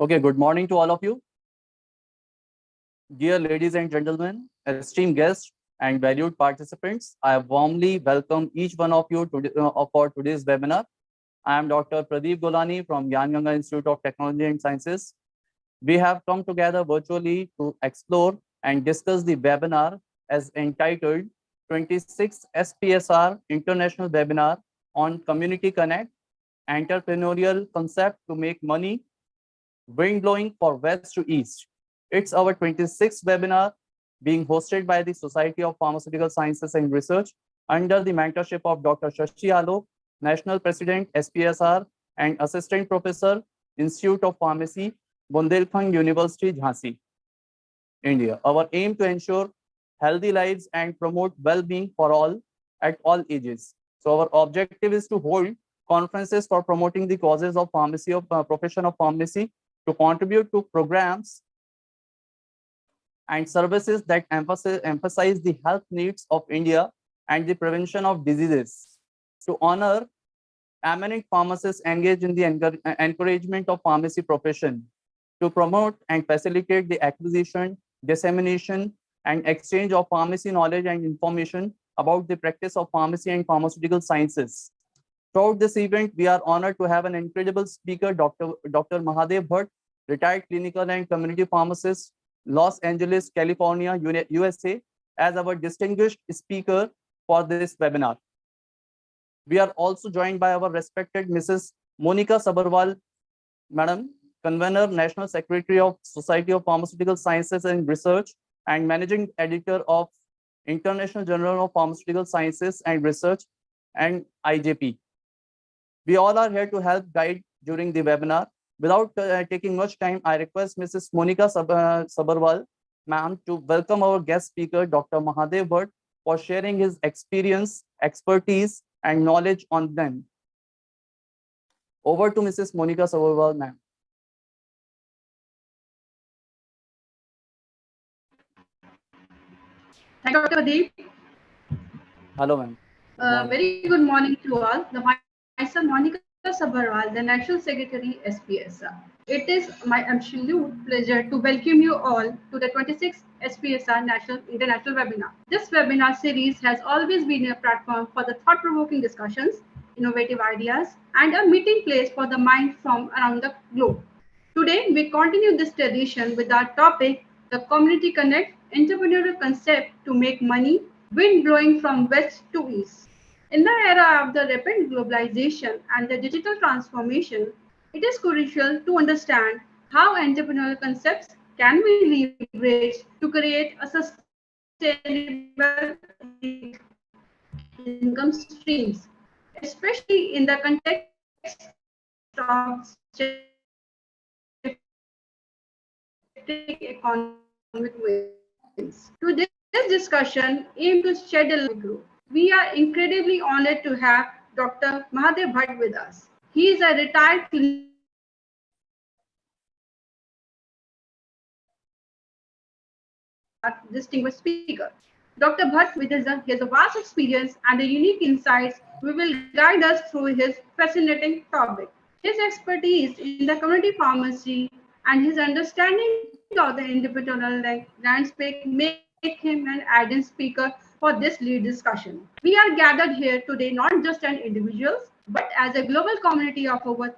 Okay, good morning to all of you. Dear ladies and gentlemen, esteemed guests and valued participants, I warmly welcome each one of you for today's webinar. I am Dr. Pradeep Golani from Gyan Ganga Institute of Technology and Sciences. We have come together virtually to explore and discuss the webinar as entitled 26th SPSR International Webinar on Community Connect, Entrepreneurial Concept to Make Money, Wind Blowing for West to East. It's our 26th webinar being hosted by the Society of Pharmaceutical Sciences and Research under the mentorship of Dr. Shashi Alok, National President, SPSR, and Assistant Professor, Institute of Pharmacy, Bundelkhand University, Jhansi, India. Our aim to ensure healthy lives and promote well-being for all at all ages. So our objective is to hold conferences for promoting the causes of pharmacy, profession of pharmacy, to contribute to programs and services that emphasize the health needs of India and the prevention of diseases, to honor eminent pharmacists engaged in the encouragement of pharmacy profession, to promote and facilitate the acquisition, dissemination, and exchange of pharmacy knowledge and information about the practice of pharmacy and pharmaceutical sciences. Throughout this event, we are honored to have an incredible speaker, Dr. Mahadev Bhatt, retired clinical and community pharmacist, Los Angeles, California, USA, as our distinguished speaker for this webinar. We are also joined by our respected Mrs. Monica Sabharwal, Madam, Convener, National Secretary of Society of Pharmaceutical Sciences and Research, and Managing Editor of International Journal of Pharmaceutical Sciences and Research, and IJP. We all are here to help guide during the webinar. Without taking much time, I request Mrs. Monica Sabharwal, ma'am, to welcome our guest speaker, Dr. Mahadev Bhatt, for sharing his experience, expertise, and knowledge on them. Over to Mrs. Monica Sabharwal, ma'am. Thank you, Dr. Pradeep. Hello, ma'am. Very good morning to all. Myself, Monica Sabharwal, the National Secretary, SPSR. It is my absolute pleasure to welcome you all to the 26th SPSR International Webinar. This webinar series has always been a platform for the thought-provoking discussions, innovative ideas, and a meeting place for the mind from around the globe. Today, we continue this tradition with our topic, the Community Connect, Entrepreneurial Concept to Make Money, Wind Blowing from West to East. In the era of the rapid globalization and the digital transformation, it is crucial to understand how entrepreneurial concepts can be leveraged to create a sustainable income streams, especially in the context of economic wins. To this discussion aim to shed a light group. We are incredibly honored to have Dr. Mahadev Bhatt with us. He is a retired distinguished speaker. Dr. Bhatt, with his vast experience and the unique insights, will guide us through his fascinating topic. His expertise in the community pharmacy and his understanding of the entrepreneurial landscape make him an ideal speaker for this lead discussion. We are gathered here today not just as individuals, but as a global community of over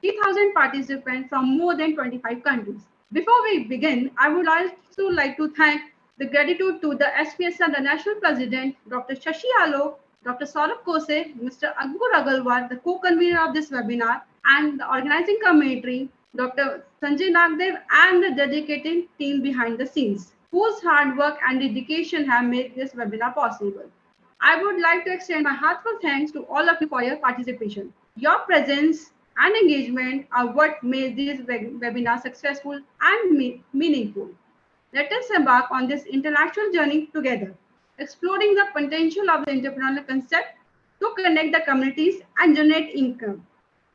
3,000 participants from more than 25 countries. Before we begin, I would also like to thank the gratitude to the SPSR, the National President, Dr. Shashi Alok, Dr. Saurabh Kose, Mr. Ankur Agarwal, the co-convener of this webinar, and the organizing committee, Dr. Sanjay Nagdev, and the dedicated team behind the scenes, whose hard work and dedication have made this webinar possible. I would like to extend my heartfelt thanks to all of you for your participation. Your presence and engagement are what made this webinar successful and meaningful. Let us embark on this intellectual journey together, exploring the potential of the entrepreneurial concept to connect the communities and generate income.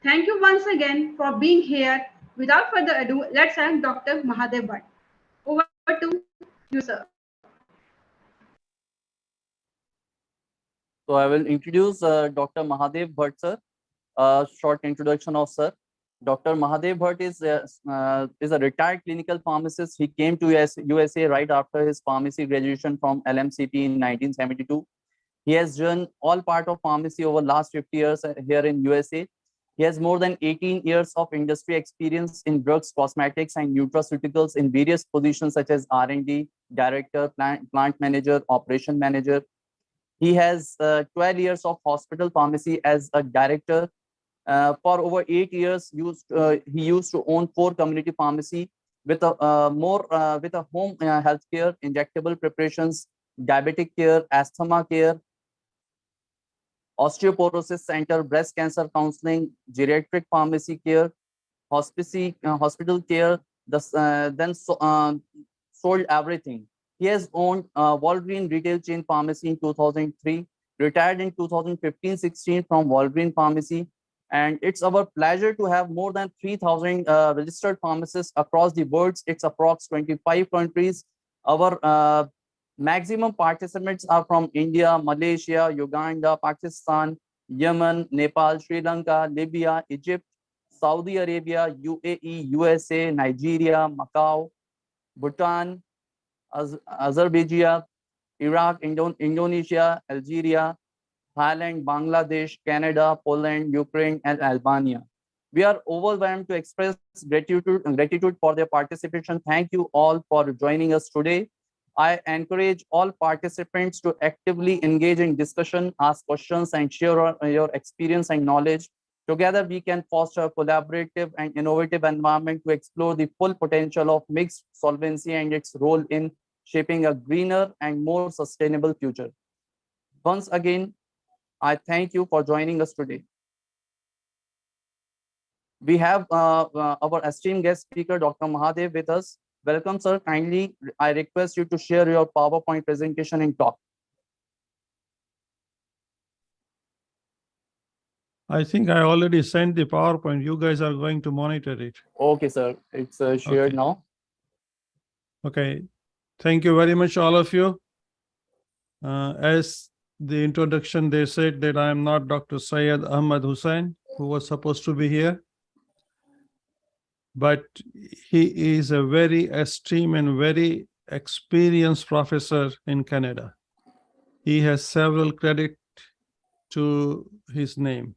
Thank you once again for being here. Without further ado, let's have Dr. Mahadev Bhatt. Over to you, sir. So I will introduce Dr. Mahadev Bhatt, sir. Short introduction of sir. Dr. Mahadev Bhatt is a retired clinical pharmacist. He came to USA right after his pharmacy graduation from LMCT in 1972. He has done all part of pharmacy over last 50 years here in USA. He has more than 18 years of industry experience in drugs, cosmetics, and nutraceuticals in various positions such as R&D, director, plant manager, operation manager. He has 12 years of hospital pharmacy as a director. For over 8 years, he used to own 4 community pharmacy with with a home healthcare, injectable preparations, diabetic care, asthma care, osteoporosis center, breast cancer counseling, geriatric pharmacy care, hospital care. Sold everything. He has owned Walgreen retail chain pharmacy in 2003, retired in 2015-16 from Walgreen Pharmacy. And it's our pleasure to have more than 3,000 registered pharmacists across the world. It's approx 25 countries. Our maximum participants are from India, Malaysia, Uganda, Pakistan, Yemen, Nepal, Sri Lanka, Libya, Egypt, Saudi Arabia, UAE, USA, Nigeria, Macau, Bhutan, Azerbaijan, Iraq, Indonesia, Algeria, Thailand, Bangladesh, Canada, Poland, Ukraine, and Albania. We are overwhelmed to express gratitude for their participation. Thank you all for joining us today. I encourage all participants to actively engage in discussion, ask questions, and share your experience and knowledge. Together, we can foster a collaborative and innovative environment to explore the full potential of mixed solvency and its role in shaping a greener and more sustainable future. Once again, I thank you for joining us today. We have our esteemed guest speaker, Dr. Mahadev, with us. Welcome, sir. Kindly, I request you to share your PowerPoint presentation and talk. I think I already sent the PowerPoint. You guys are going to monitor it. Okay, sir. It's shared now. Okay. Thank you very much, all of you. As the introduction, they said that I am not Dr. Syed Ahmad Hussain, who was supposed to be here. But he is a very esteemed and very experienced professor in Canada. He has several credits to his name.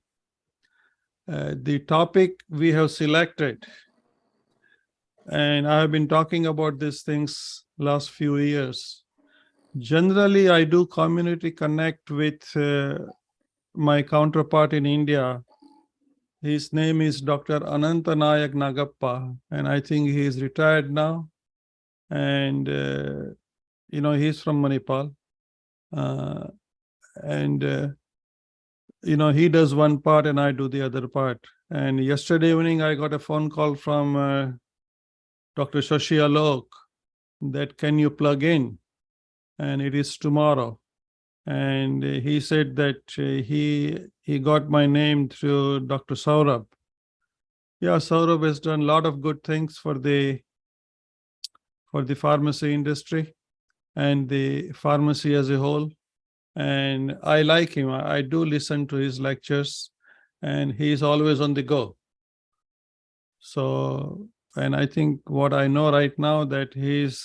The topic we have selected, and I have been talking about these things last few years. Generally, I do community connect with my counterpart in India. His name is Dr. Anantanayak Nagappa, and I think he is retired now. And, he's from Manipal. He does one part and I do the other part. And yesterday evening, I got a phone call from Dr. Shashi Alok that can you plug in? And it is tomorrow. And he said that he got my name through Dr. Saurabh. Yeah, Saurabh has done a lot of good things for the pharmacy industry and the pharmacy as a whole. And I like him. I do listen to his lectures, and he's always on the go. So, and I think what I know right now that he's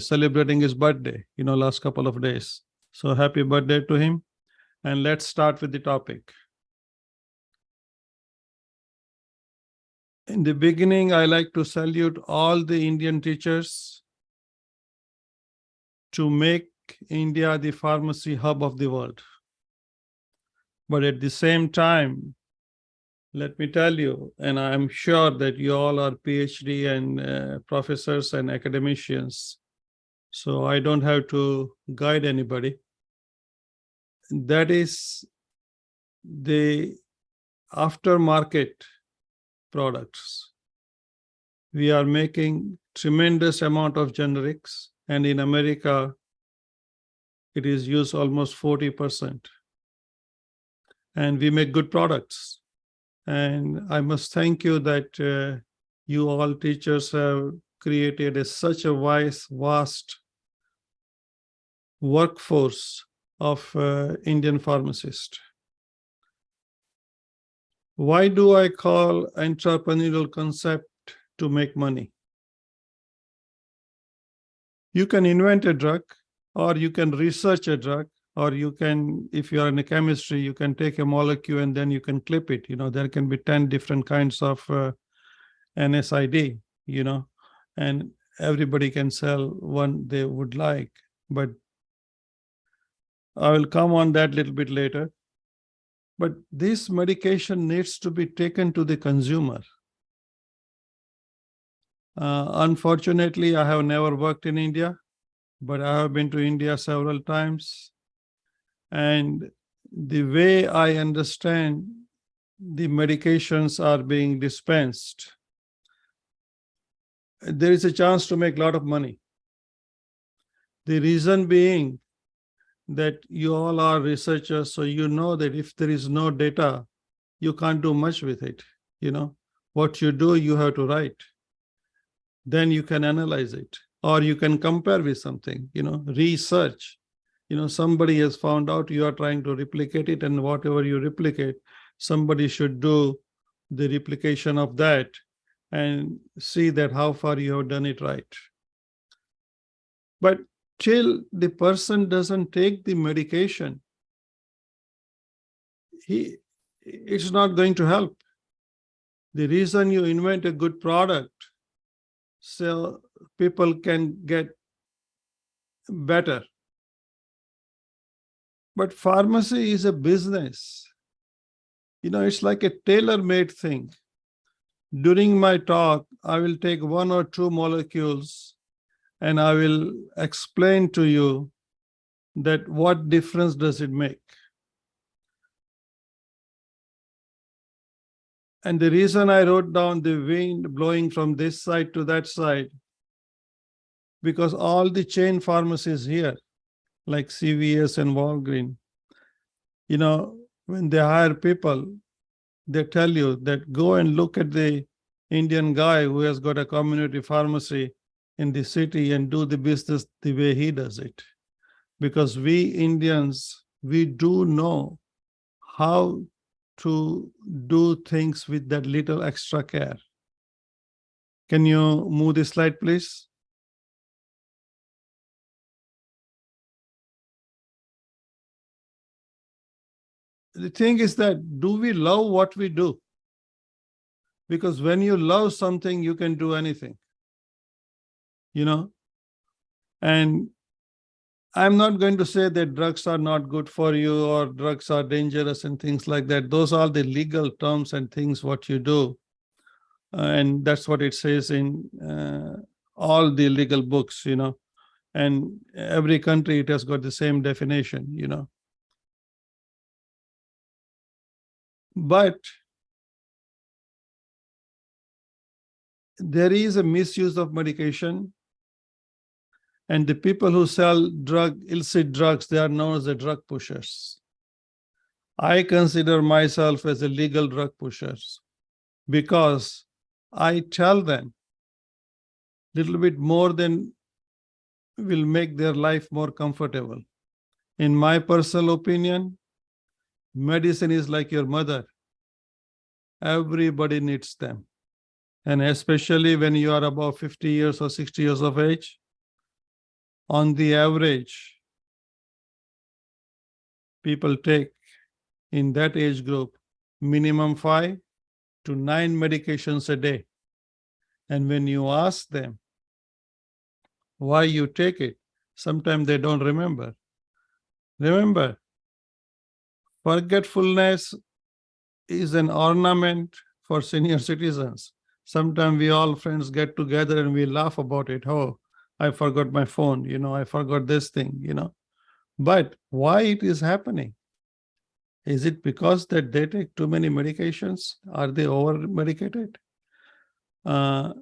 celebrating his birthday, last couple of days. So happy birthday to him. And let's start with the topic. In the beginning, I like to salute all the Indian teachers to make India the pharmacy hub of the world. But at the same time, let me tell you, and I'm sure that you all are PhD and professors and academicians, so I don't have to guide anybody. That is the aftermarket products. We are making tremendous amount of generics, and in America, it is used almost 40%. And we make good products. And I must thank you that you all teachers have created such a vast workforce of Indian pharmacists. Why do I call entrepreneurial concept to make money? You can invent a drug, or you can research a drug, or you can, if you are in a chemistry, you can take a molecule and then you can clip it. There can be 10 different kinds of NSID, and everybody can sell one they would like. But I will come on that a little bit later. But this medication needs to be taken to the consumer. Unfortunately, I have never worked in India, but I have been to India several times. And the way I understand the medications are being dispensed, there is a chance to make a lot of money. The reason being that you all are researchers, so you know that if there is no data, you can't do much with it. What you do, you have to write. Then you can analyze it, or you can compare with something, research. Somebody has found out, you are trying to replicate it, and whatever you replicate, somebody should do the replication of that and see that how far you have done it right. But till the person doesn't take the medication, it's not going to help. The reason you invent a good product, so people can get better. But pharmacy is a business. It's like a tailor-made thing. During my talk, I will take 1 or 2 molecules and I will explain to you that what difference does it make. And the reason I wrote down the wind blowing from this side to that side, because all the chain pharmacies here, like CVS and Walgreens, when they hire people, they tell you that go and look at the Indian guy who has got a community pharmacy in the city and do the business the way he does it. Because we Indians, we do know how to do things with that little extra care. Can you move the slide, please? The thing is that, do we love what we do? Because when you love something, you can do anything. And I'm not going to say that drugs are not good for you or drugs are dangerous and things like that. Those are the legal terms and things what you do. And that's what it says in all the legal books, and every country, it has got the same definition, But there is a misuse of medication, and the people who sell illicit drugs, they are known as the drug pushers. I consider myself as a legal drug pusher because I tell them a little bit more than will make their life more comfortable. In my personal opinion, medicine is like your mother. Everybody needs them. And especially when you are above 50 years or 60 years of age, on the average, people take in that age group minimum 5 to 9 medications a day. And when you ask them why you take it, sometimes they don't remember. Remember, forgetfulness is an ornament for senior citizens. Sometimes we all friends get together and we laugh about it. Oh, I forgot my phone, I forgot this thing, But why it is happening? Is it because that they take too many medications? Are they over-medicated? I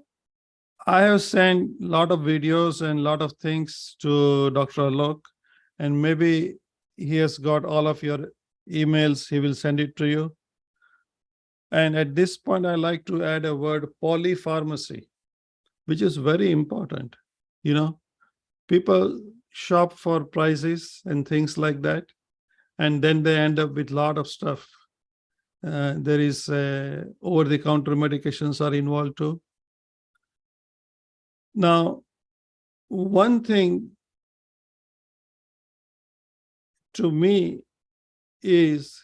have sent a lot of videos and a lot of things to Dr. Alok, and maybe he has got all of your emails. He will send it to you. And at this point, I like to add a word, polypharmacy, which is very important. People shop for prices and things like that, and then they end up with a lot of stuff. There is over-the-counter medications are involved too. Now, one thing to me is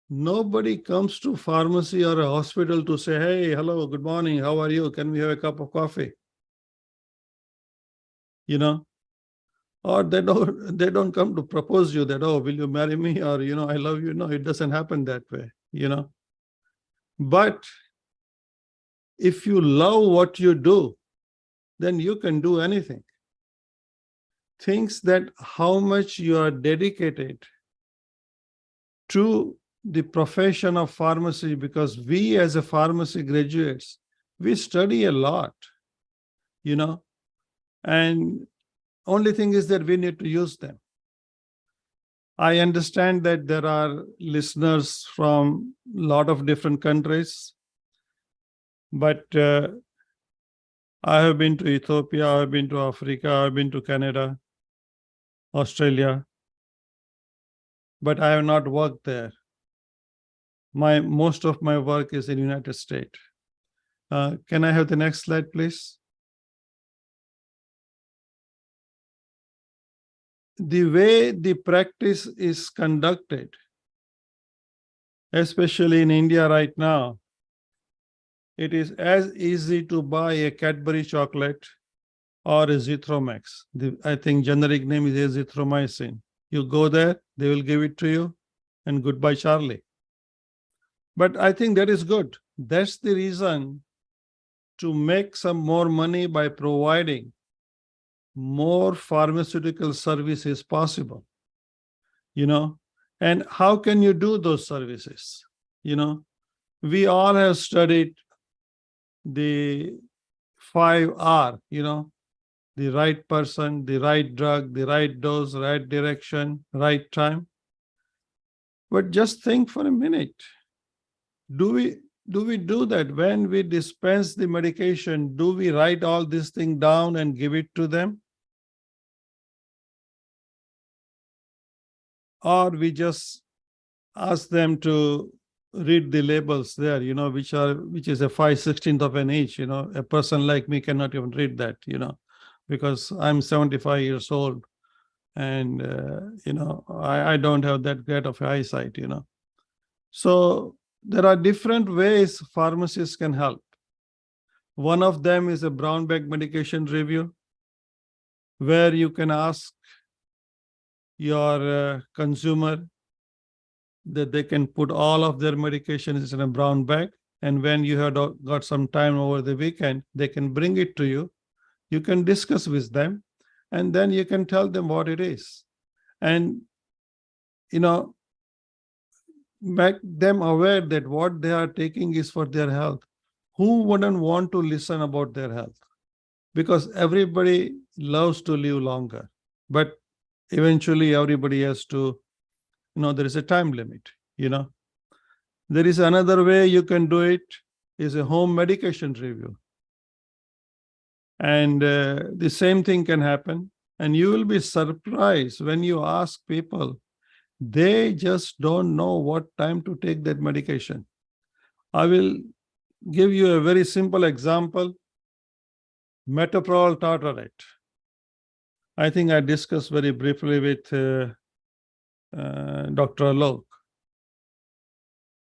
nobody comes to pharmacy or a hospital to say, hey, hello, good morning, how are you? Can we have a cup of coffee? You know, or they don't come to propose you that, oh, will you marry me? Or, you know, I love you. No, it doesn't happen that way, you know. But if you love what you do, then you can do anything. Things that how much you are dedicated to the profession of pharmacy, because we as a pharmacy graduates, we study a lot, you know, and only thing is that we need to use them. I understand that there are listeners from a lot of different countries, but I have been to Ethiopia, I have been to Africa, I have been to Canada, Australia, but I have not worked there. Most of my work is in the United States. Can I have the next slide, please? The way the practice is conducted, especially in India right now, it is as easy to buy a Cadbury chocolate or a Zithromax. I think generic name is azithromycin. You go there, they will give it to you, and goodbye, Charlie. But I think that is good. That's the reason to make some more money by providing more pharmaceutical services possible, you know. And how can you do those services? You know, we all have studied the 5R, you know, the right person, the right drug, the right dose, right direction, right time. But just think for a minute. Do we do that when we dispense the medication? Do we write all this thing down and give it to them? Or we just ask them to read the labels there, you know, which is a 5/16 of an inch, you know. A person like me cannot even read that, you know, because I'm 75 years old and, you know, I don't have that great of eyesight, you know. So there are different ways pharmacists can help. One of them is a brown bag medication review, where you can ask your consumer that they can put all of their medications in a brown bag. And when you have got some time over the weekend, they can bring it to you. You can discuss with them, and then you can tell them what it is. And, you know, make them aware that what they are taking is for their health. Who wouldn't want to listen about their health? Because everybody loves to live longer, but eventually everybody has to, you know, there is a time limit, you know. There is another way you can do it, is a home medication review. And the same thing can happen. And you will be surprised when you ask people, they just don't know what time to take that medication. I will give you a very simple example. Metoprolol tartrate. I think I discussed very briefly with Dr. Alok.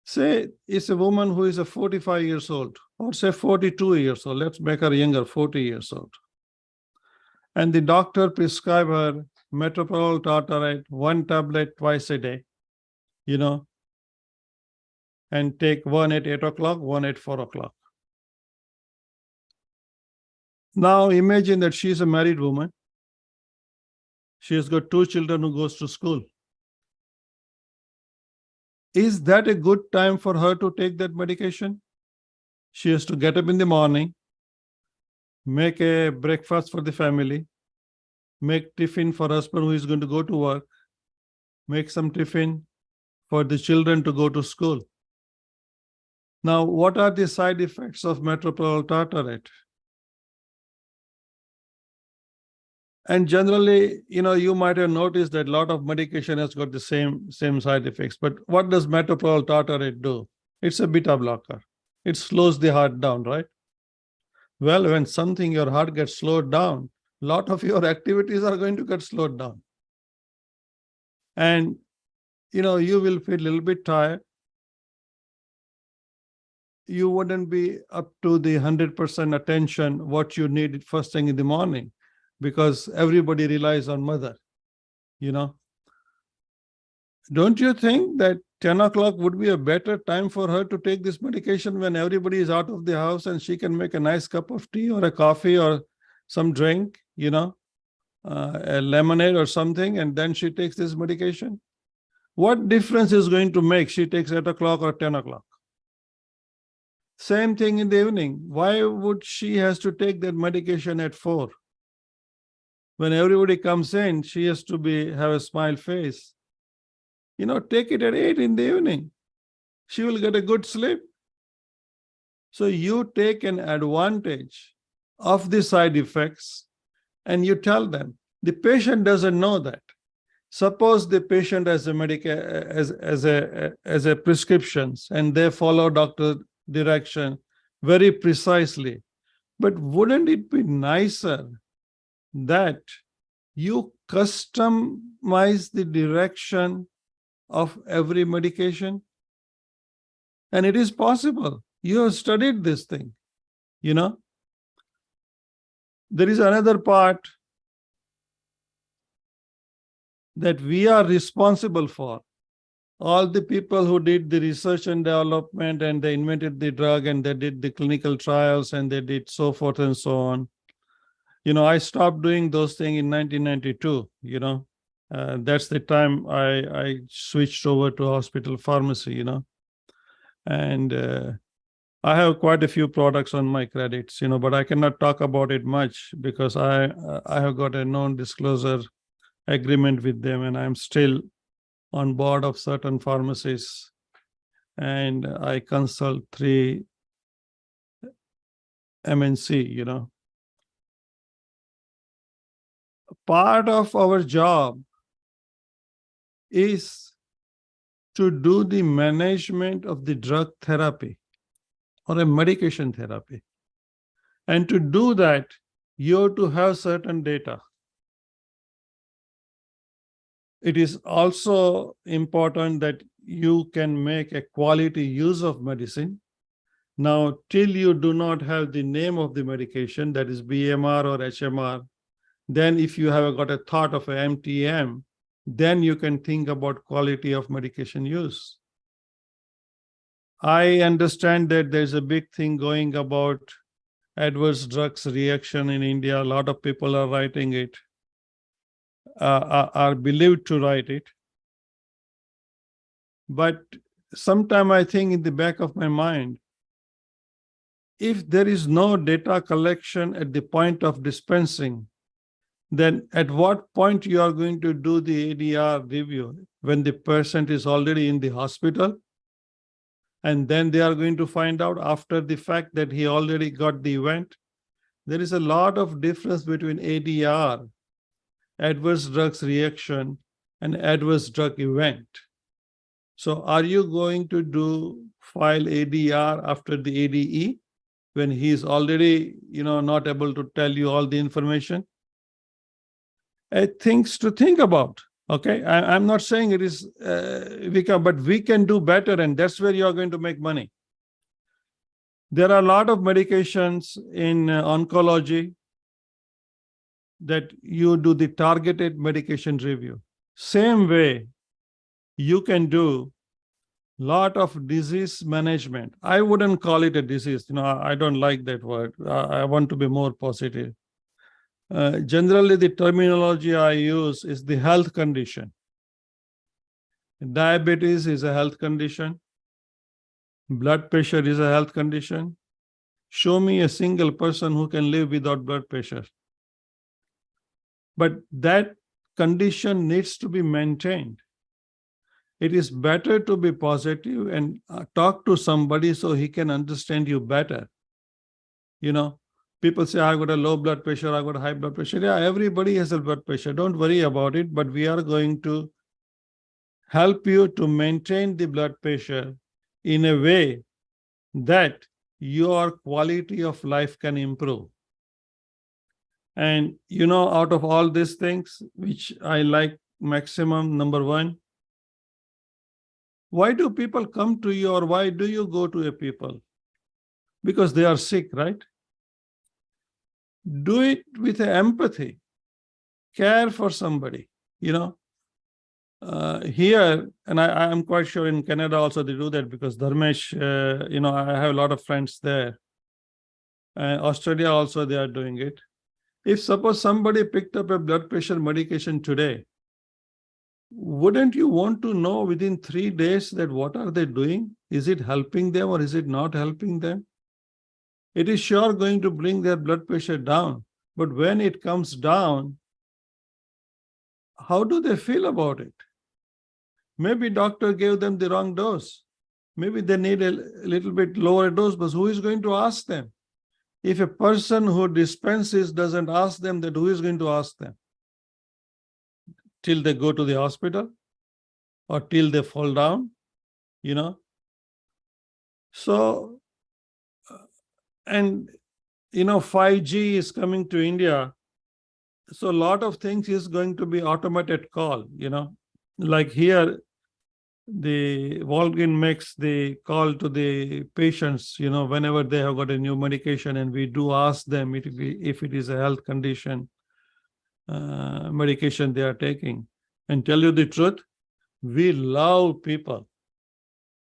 Say it's a woman who is 45 years old, or say 42 years old. Let's make her younger, 40 years old. And the doctor prescribed her metoprolol tartrate, 1 tablet twice a day, you know, and take one at 8 o'clock, one at 4 o'clock. Now imagine that she's a married woman. She has got 2 children who goes to school. Is that a good time for her to take that medication? She has to get up in the morning, make a breakfast for the family, make tiffin for husband who is going to go to work, make some tiffin for the children to go to school. Now, what are the side effects of metoprolol tartrate? And generally, you know, you might have noticed that a lot of medication has got the same side effects. But what does metoprolol tartrate do? It's a beta blocker. It slows the heart down, right? Well, when something, your heart gets slowed down, a lot of your activities are going to get slowed down. And, you will feel a little bit tired. You wouldn't be up to the 100% attention what you need first thing in the morning, because everybody relies on mother, Don't you think that 10 o'clock would be a better time for her to take this medication when everybody is out of the house and she can make a nice cup of tea or a coffee or some drink, a lemonade or something, and then she takes this medication? What difference is going to make she takes 8 o'clock or 10 o'clock? Same thing in the evening. Why would she has to take that medication at 4? When everybody comes in, she has to have a smile face. Take it at 8 in the evening. She will get a good sleep. So you take an advantage of the side effects and you tell them. The patient doesn't know that. Suppose the patient has a prescriptions and they follow doctor direction very precisely. But wouldn't it be nicer that you customize the direction of every medication? And it is possible. You have studied this thing, There is another part that we are responsible for. All the people who did the research and development and they invented the drug and they did the clinical trials and they did so forth and so on. I stopped doing those things in 1992, That's the time I switched over to hospital pharmacy, And I have quite a few products on my credits, but I cannot talk about it much because I have got a non-disclosure agreement with them, and I'm still on board of certain pharmacies, and I consult 3 MNC, Part of our job is to do the management of the drug therapy or a medication therapy. And to do that, you have to have certain data. It is also important that you can make a quality use of medicine. Now, till you do not have the name of the medication, that is BMR or HMR, then if you have got a thought of an MTM, then you can think about quality of medication use. I understand that there's a big thing going about adverse drugs reaction in India. A lot of people are writing it, are believed to write it. But sometime I think in the back of my mind, if there is no data collection at the point of dispensing, then at what point you are going to do the ADR review? When the patient is already in the hospital? And then they are going to find out after the fact that he already got the event? There is a lot of difference between ADR, adverse drugs reaction, and adverse drug event. So are you going to file ADR after the ADE when he is already, not able to tell you all the information? Things to think about. Okay, I'm not saying it is but we can do better, and that's where you're going to make money. There are a lot of medications in oncology that you do the targeted medication review. Same way, you can do a lot of disease management. I wouldn't call it a disease. I don't like that word. I want to be more positive. Generally, the terminology I use is the health condition. Diabetes is a health condition. Blood pressure is a health condition. Show me a single person who can live without blood pressure. But that condition needs to be maintained. It is better to be positive and talk to somebody so he can understand you better. People say, I got a low blood pressure, I got a high blood pressure. Yeah, everybody has a blood pressure. Don't worry about it, but we are going to help you to maintain the blood pressure in a way that your quality of life can improve. And out of all these things, which I like maximum, number one, why do people come to you, or why do you go to a people? Because they are sick, right? Do it with empathy, care for somebody, here, and I am quite sure in Canada also they do that, because Dharmesh, I have a lot of friends there. Australia also they are doing it. If suppose somebody picked up a blood pressure medication today, wouldn't you want to know within 3 days that what are they doing? Is it helping them or is it not helping them? It is sure going to bring their blood pressure down. But when it comes down, how do they feel about it? Maybe doctor gave them the wrong dose. Maybe they need a little bit lower dose, but who is going to ask them? If a person who dispenses doesn't ask them, that who is going to ask them? Till they go to the hospital or till they fall down, So, and 5G is coming to India. So a lot of things is going to be automated call, like here, the Walgreens makes the call to the patients, whenever they have got a new medication, and we do ask them if it is a health condition medication they are taking. And tell you the truth, we love people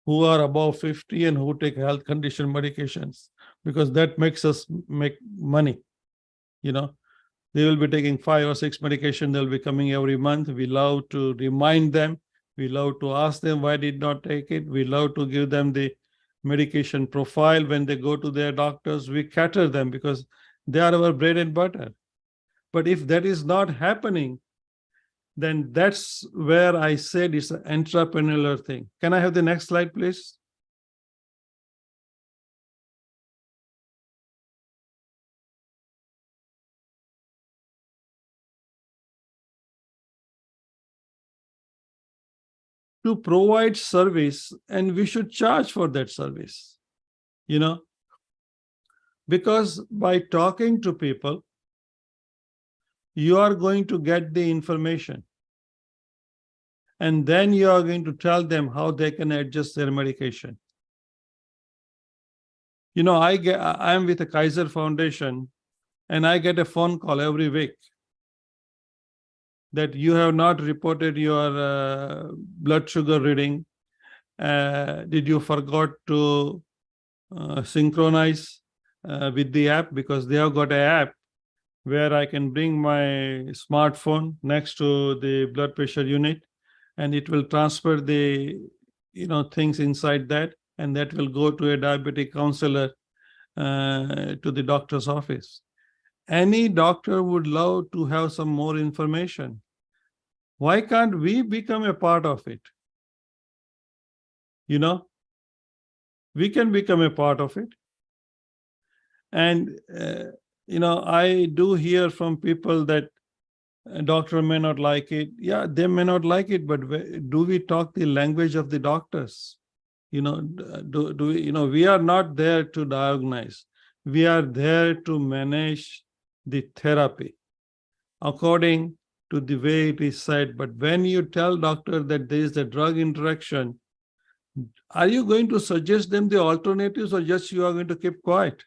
who are above 50 and who take health condition medications, because that makes us make money. They will be taking 5 or 6 medication. They'll be coming every month. We love to remind them. We love to ask them why did not take it. We love to give them the medication profile when they go to their doctors. We cater them because they are our bread and butter. But if that is not happening, then that's where I said it's an entrepreneurial thing. Can I have the next slide, please? To provide service, and we should charge for that service, because by talking to people, you are going to get the information, and then you are going to tell them how they can adjust their medication. I am with the Kaiser Foundation, and I get a phone call every week that you have not reported your blood sugar reading. Did you forgot to synchronize with the app? Because they have got an app where I can bring my smartphone next to the blood pressure unit, and it will transfer the things inside that, and that will go to a diabetic counselor to the doctor's office. Any doctor would love to have some more information. Why can't we become a part of it? We can become a part of it. And, I do hear from people that a doctor may not like it. Yeah, they may not like it, but do we talk the language of the doctors? We are not there to diagnose. We are there to manage the therapy according to the way it is said. But when you tell doctor that there is a drug interaction, are you going to suggest them the alternatives, or just you are going to keep quiet?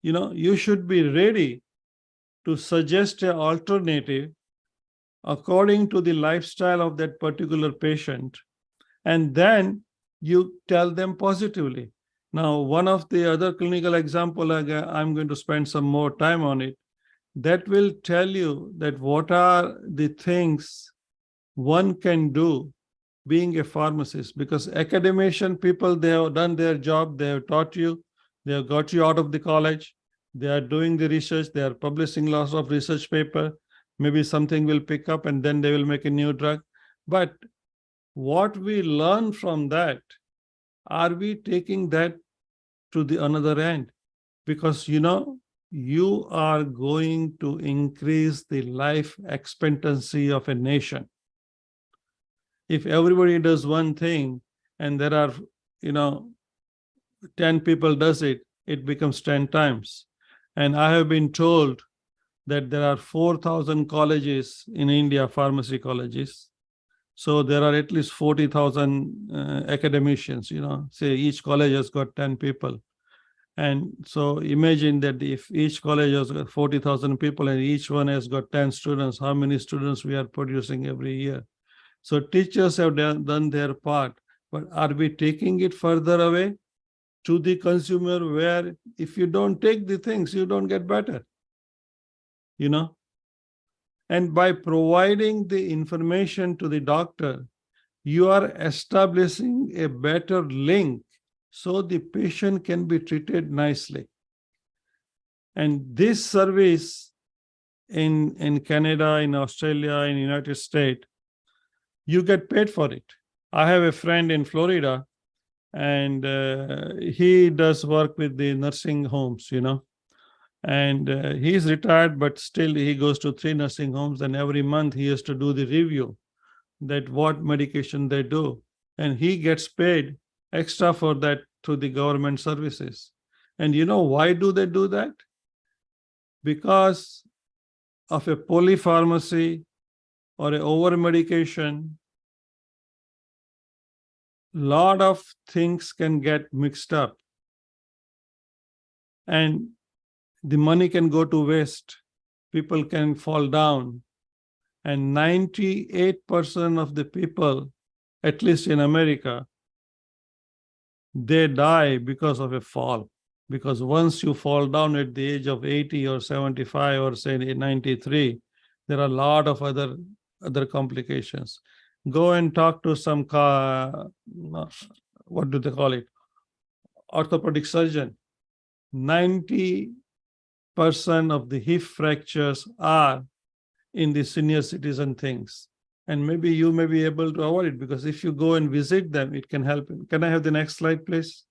You should be ready to suggest an alternative according to the lifestyle of that particular patient, and then you tell them positively. Now, one of the other clinical example, I'm going to spend some more time on it, that will tell you that what are the things one can do being a pharmacist. Because academician people, they have done their job, they have taught you, they have got you out of the college, they are doing the research, they are publishing lots of research paper, maybe something will pick up and then they will make a new drug. But what we learn from that, are we taking that to the another end? Because you are going to increase the life expectancy of a nation. If everybody does one thing, and there are, 10 people does it, it becomes 10 times. And I have been told that there are 4,000 colleges in India, pharmacy colleges. So there are at least 40,000 academicians, say each college has got 10 people. And so imagine that if each college has got 40,000 people and each one has got 10 students, how many students we are producing every year? So teachers have done their part, but are we taking it further away to the consumer, where if you don't take the things, you don't get better, And by providing the information to the doctor, you are establishing a better link so the patient can be treated nicely. And this service in Canada, in Australia, in the United States, you get paid for it. I have a friend in Florida, and he does work with the nursing homes, and he's retired, but still he goes to 3 nursing homes, and every month he has to do the review that what medication they do. And he gets paid extra for that through the government services. And why do they do that? Because of a polypharmacy or a over medication, lot of things can get mixed up and the money can go to waste. People can fall down. And 98% of the people, at least in America, they die because of a fall. Because once you fall down at the age of 80 or 75 or say 93, there are a lot of other complications. Go and talk to some, what do they call it? Orthopedic surgeon. 90% of the hip fractures are in the senior citizen things. And maybe you may be able to avoid it, because if you go and visit them, it can help. Can I have the next slide, please?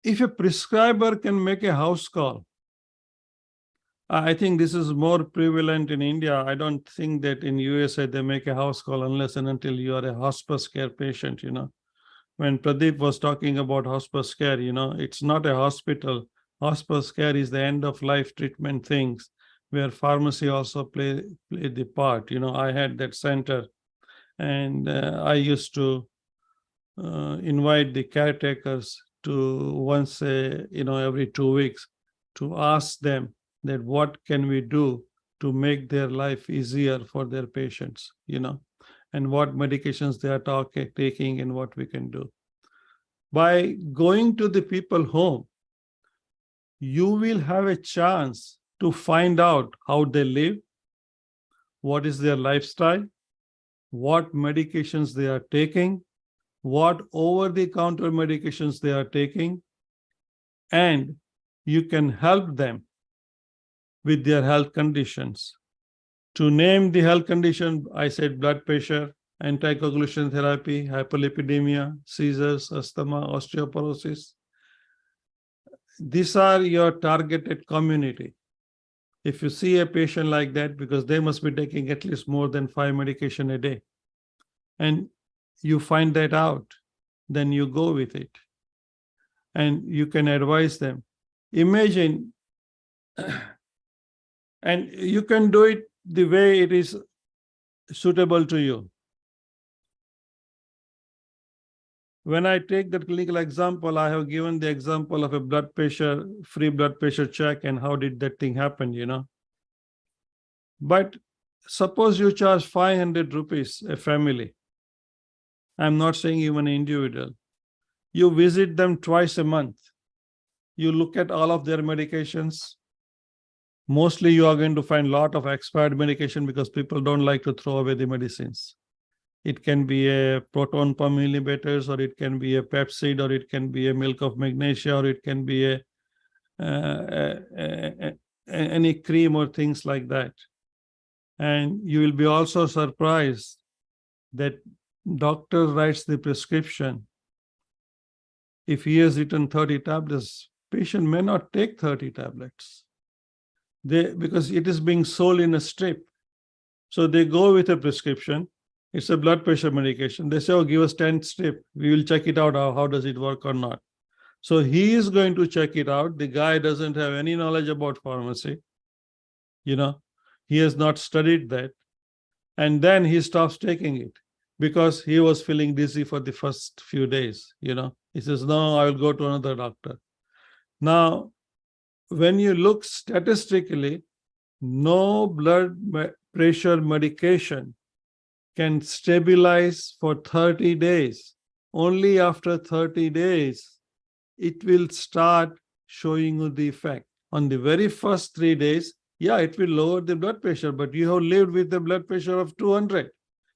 If a prescriber can make a house call, I think this is more prevalent in India. I don't think that in USA they make a house call unless and until you are a hospice care patient, When Pradeep was talking about hospice care, it's not a hospital. Hospice care is the end of life treatment things where pharmacy also play the part. I had that center, and I used to invite the caretakers to once, every 2 weeks, to ask them that what can we do to make their life easier for their patients, and what medications they are taking and what we can do. By going to the people home, you will have a chance to find out how they live, what is their lifestyle, what medications they are taking, what over-the-counter medications they are taking, and you can help them with their health conditions. To name the health condition, I said blood pressure, anticoagulation therapy, hyperlipidemia, seizures, asthma, osteoporosis. These are your targeted community. If you see a patient like that, because they must be taking at least more than 5 medications a day, and you find that out, then you go with it. And you can advise them. Imagine, and you can do it the way it is suitable to you. When I take that clinical example, I have given the example of a blood pressure, free blood pressure check, and how did that thing happen, But suppose you charge 500 rupees a family. I'm not saying even an individual. You visit them twice a month. You look at all of their medications. Mostly you are going to find a lot of expired medication because people don't like to throw away the medicines. It can be a proton pump inhibitors, or it can be a Pepsid, or it can be a milk of magnesia, or it can be any cream or things like that. And you will be also surprised that doctor writes the prescription. If he has written 30 tablets, patient may not take 30 tablets. because it is being sold in a strip. So they go with a prescription. It's a blood pressure medication. They say, oh, give us 10 strip. We will check it out. How does it work or not? So he is going to check it out. The guy doesn't have any knowledge about pharmacy. He has not studied that. And then he stops taking it because he was feeling dizzy for the first few days. He says, no, I will go to another doctor. Now, when you look statistically, no blood pressure medication can stabilize for 30 days. Only after 30 days, it will start showing you the effect. On the very first 3 days, yeah, it will lower the blood pressure, but you have lived with a blood pressure of 200.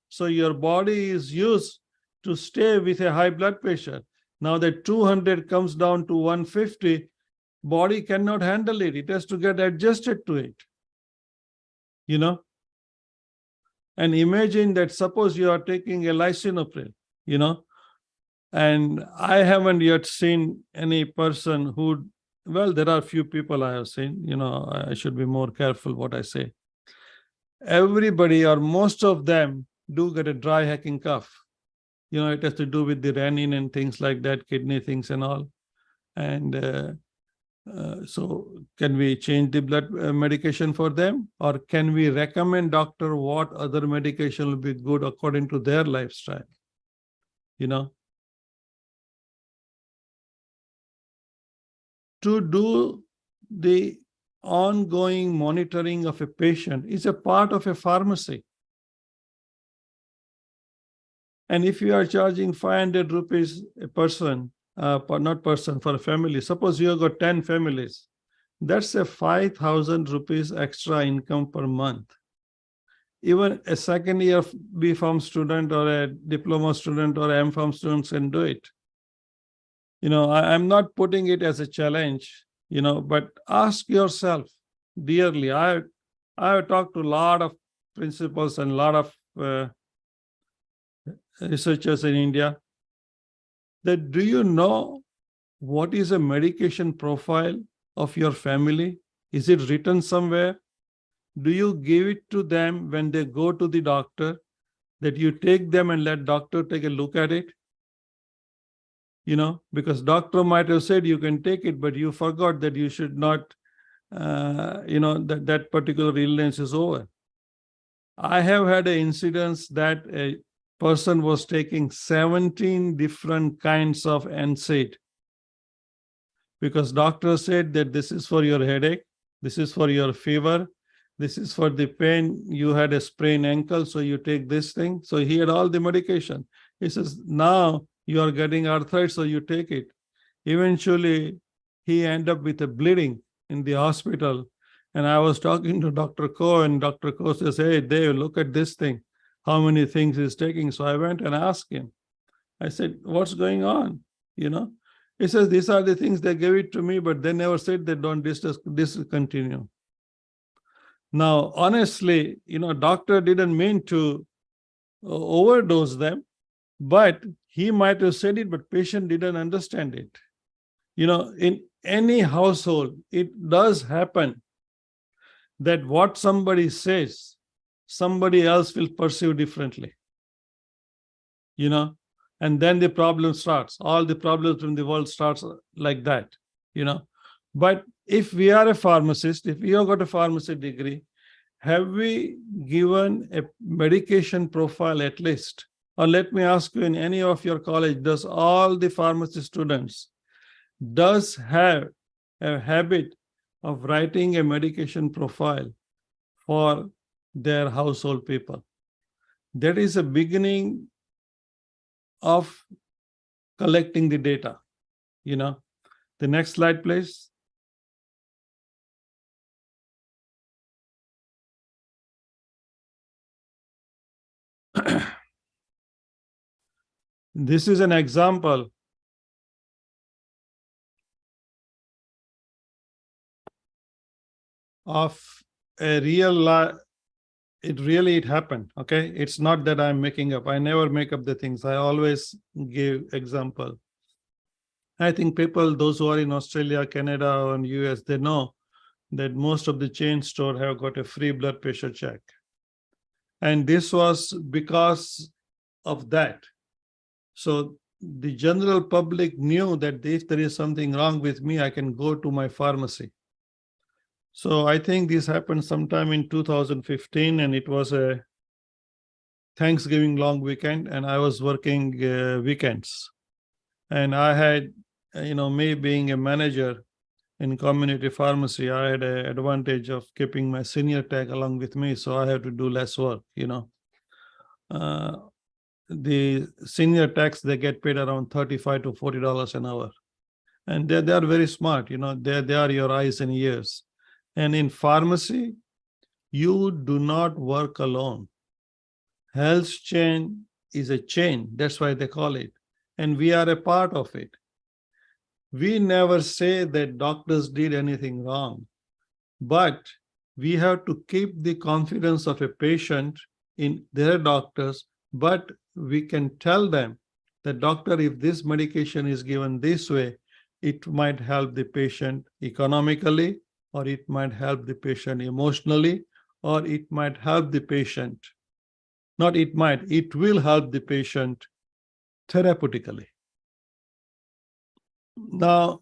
So your body is used to stay with a high blood pressure. Now that 200 comes down to 150, body cannot handle it. It has to get adjusted to it. And imagine that suppose you are taking a lisinopril, and I haven't yet seen any person who, well, there are few people I have seen, I should be more careful what I say. Everybody or most of them do get a dry hacking cough. It has to do with the renin and things like that, kidney things and all. And so can we change the blood medication for them? Or can we recommend doctor what other medication will be good according to their lifestyle? To do the ongoing monitoring of a patient is a part of a pharmacy. And if you are charging 500 rupees a person, for a family, suppose you have got 10 families, that's a 5,000 rupees extra income per month. Even a second year B Pharm student or a diploma student or M Pharm student can do it. I'm not putting it as a challenge, but ask yourself dearly. I have talked to a lot of principals and a lot of researchers in India. That do you know what is a medication profile of your family? Is it written somewhere? Do you give it to them when they go to the doctor, that you take them and let doctor take a look at it? Because doctor might have said you can take it, but you forgot that you should not, that particular illness is over. I have had an incident that a person was taking 17 different kinds of NSAID because doctor said that this is for your headache, this is for your fever, this is for the pain, you had a sprained ankle, so you take this thing. So he had all the medication. He says, now you are getting arthritis, so you take it. Eventually, he ended up with a bleeding in the hospital. And I was talking to Dr. Ko, and Dr. Ko says, hey, Dave, look at this thing. How many things he's taking? So I went and asked him. I said, what's going on? He says, these are the things they gave it to me, but they never said they don't discontinue. Now, honestly, doctor didn't mean to overdose them, but he might have said it, but patient didn't understand it. In any household, it does happen that what somebody says, somebody else will perceive differently. And then the problem starts. All the problems in the world starts like that, But if we are a pharmacist, if we have got a pharmacy degree, have we given a medication profile at least? Or let me ask you, in any of your college, does all the pharmacy students have a habit of writing a medication profile for their household people? That is a beginning of collecting the data. The next slide, please. This is an example of a real it happened. Okay, it's not that I'm making up. I never make up the things. I always give example. I think people, those who are in Australia, Canada, and US, they know that most of the chain store have got a free blood pressure check. And this was because of that. So the general public knew that if there is something wrong with me, I can go to my pharmacy. So I think this happened sometime in 2015, and it was a Thanksgiving long weekend, and I was working weekends. And I had, me being a manager in community pharmacy, I had an advantage of keeping my senior tech along with me, so I had to do less work, The senior techs, they get paid around $35 to $40 an hour. And they are very smart, they are your eyes and ears. And in pharmacy, you do not work alone. Health chain is a chain, that's why they call it. And we are a part of it. We never say that doctors did anything wrong, but we have to keep the confidence of a patient in their doctors, but we can tell them that, doctor, if this medication is given this way, it might help the patient economically, or it might help the patient emotionally, or it might help the patient. Not it might, it will help the patient therapeutically. Now,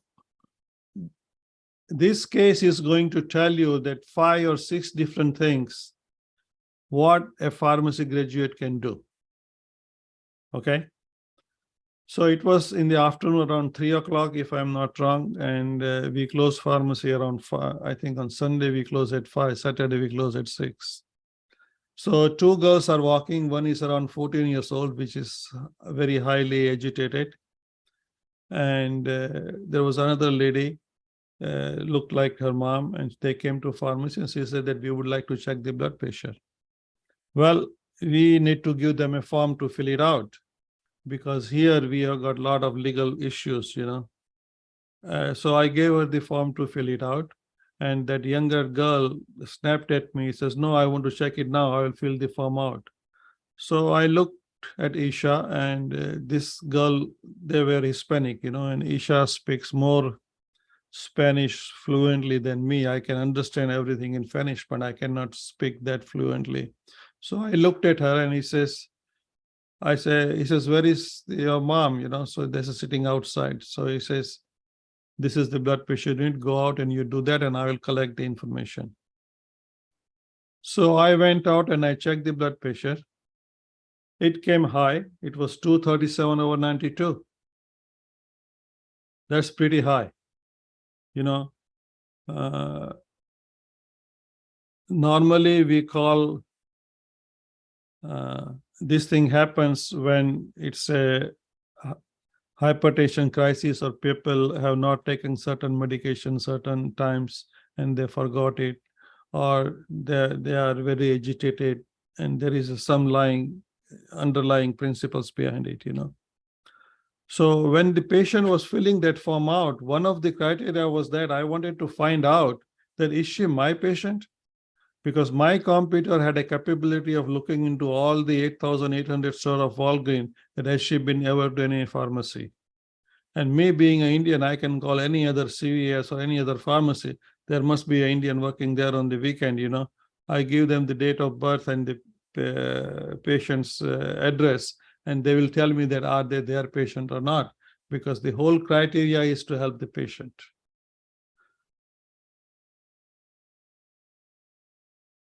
this case is going to tell you that 5 or 6 different things what a pharmacy graduate can do. Okay. So it was in the afternoon around 3 o'clock, if I'm not wrong, and we closed pharmacy around 5. I think on Sunday we close at 5, Saturday we close at 6. So 2 girls are walking. One is around 14 years old, which is very highly agitated. And there was another lady, looked like her mom, and they came to pharmacy and she said that we would like to check the blood pressure. Well, we need to give them a form to fill it out, because here we have got a lot of legal issues, So I gave her the form to fill it out, and that younger girl snapped at me, says, no, I want to check it now, I will fill the form out. So I looked at Isha, and this girl, they were Hispanic, and Isha speaks more Spanish fluently than me. I can understand everything in Spanish, but I cannot speak that fluently. So I looked at her, and he says, where is your mom? So this is sitting outside. So he says, this is the blood pressure unit, go out and you do that, and I will collect the information. So I went out and I checked the blood pressure. It came high. It was 237/92. That's pretty high. Normally we call, this thing happens when it's a hypertension crisis, or people have not taken certain medication certain times and they forgot it, or they are very agitated and there is some underlying principles behind it, So when the patient was filling that form out, one of the criteria was that I wanted to find out that, is she my patient? Because my computer had a capability of looking into all the 8,800 store of Walgreens that has she been ever to any pharmacy. And me being an Indian, I can call any other CVS or any other pharmacy. There must be an Indian working there on the weekend, I give them the date of birth and the patient's address, and they will tell me that are they their patient or not, because the whole criteria is to help the patient.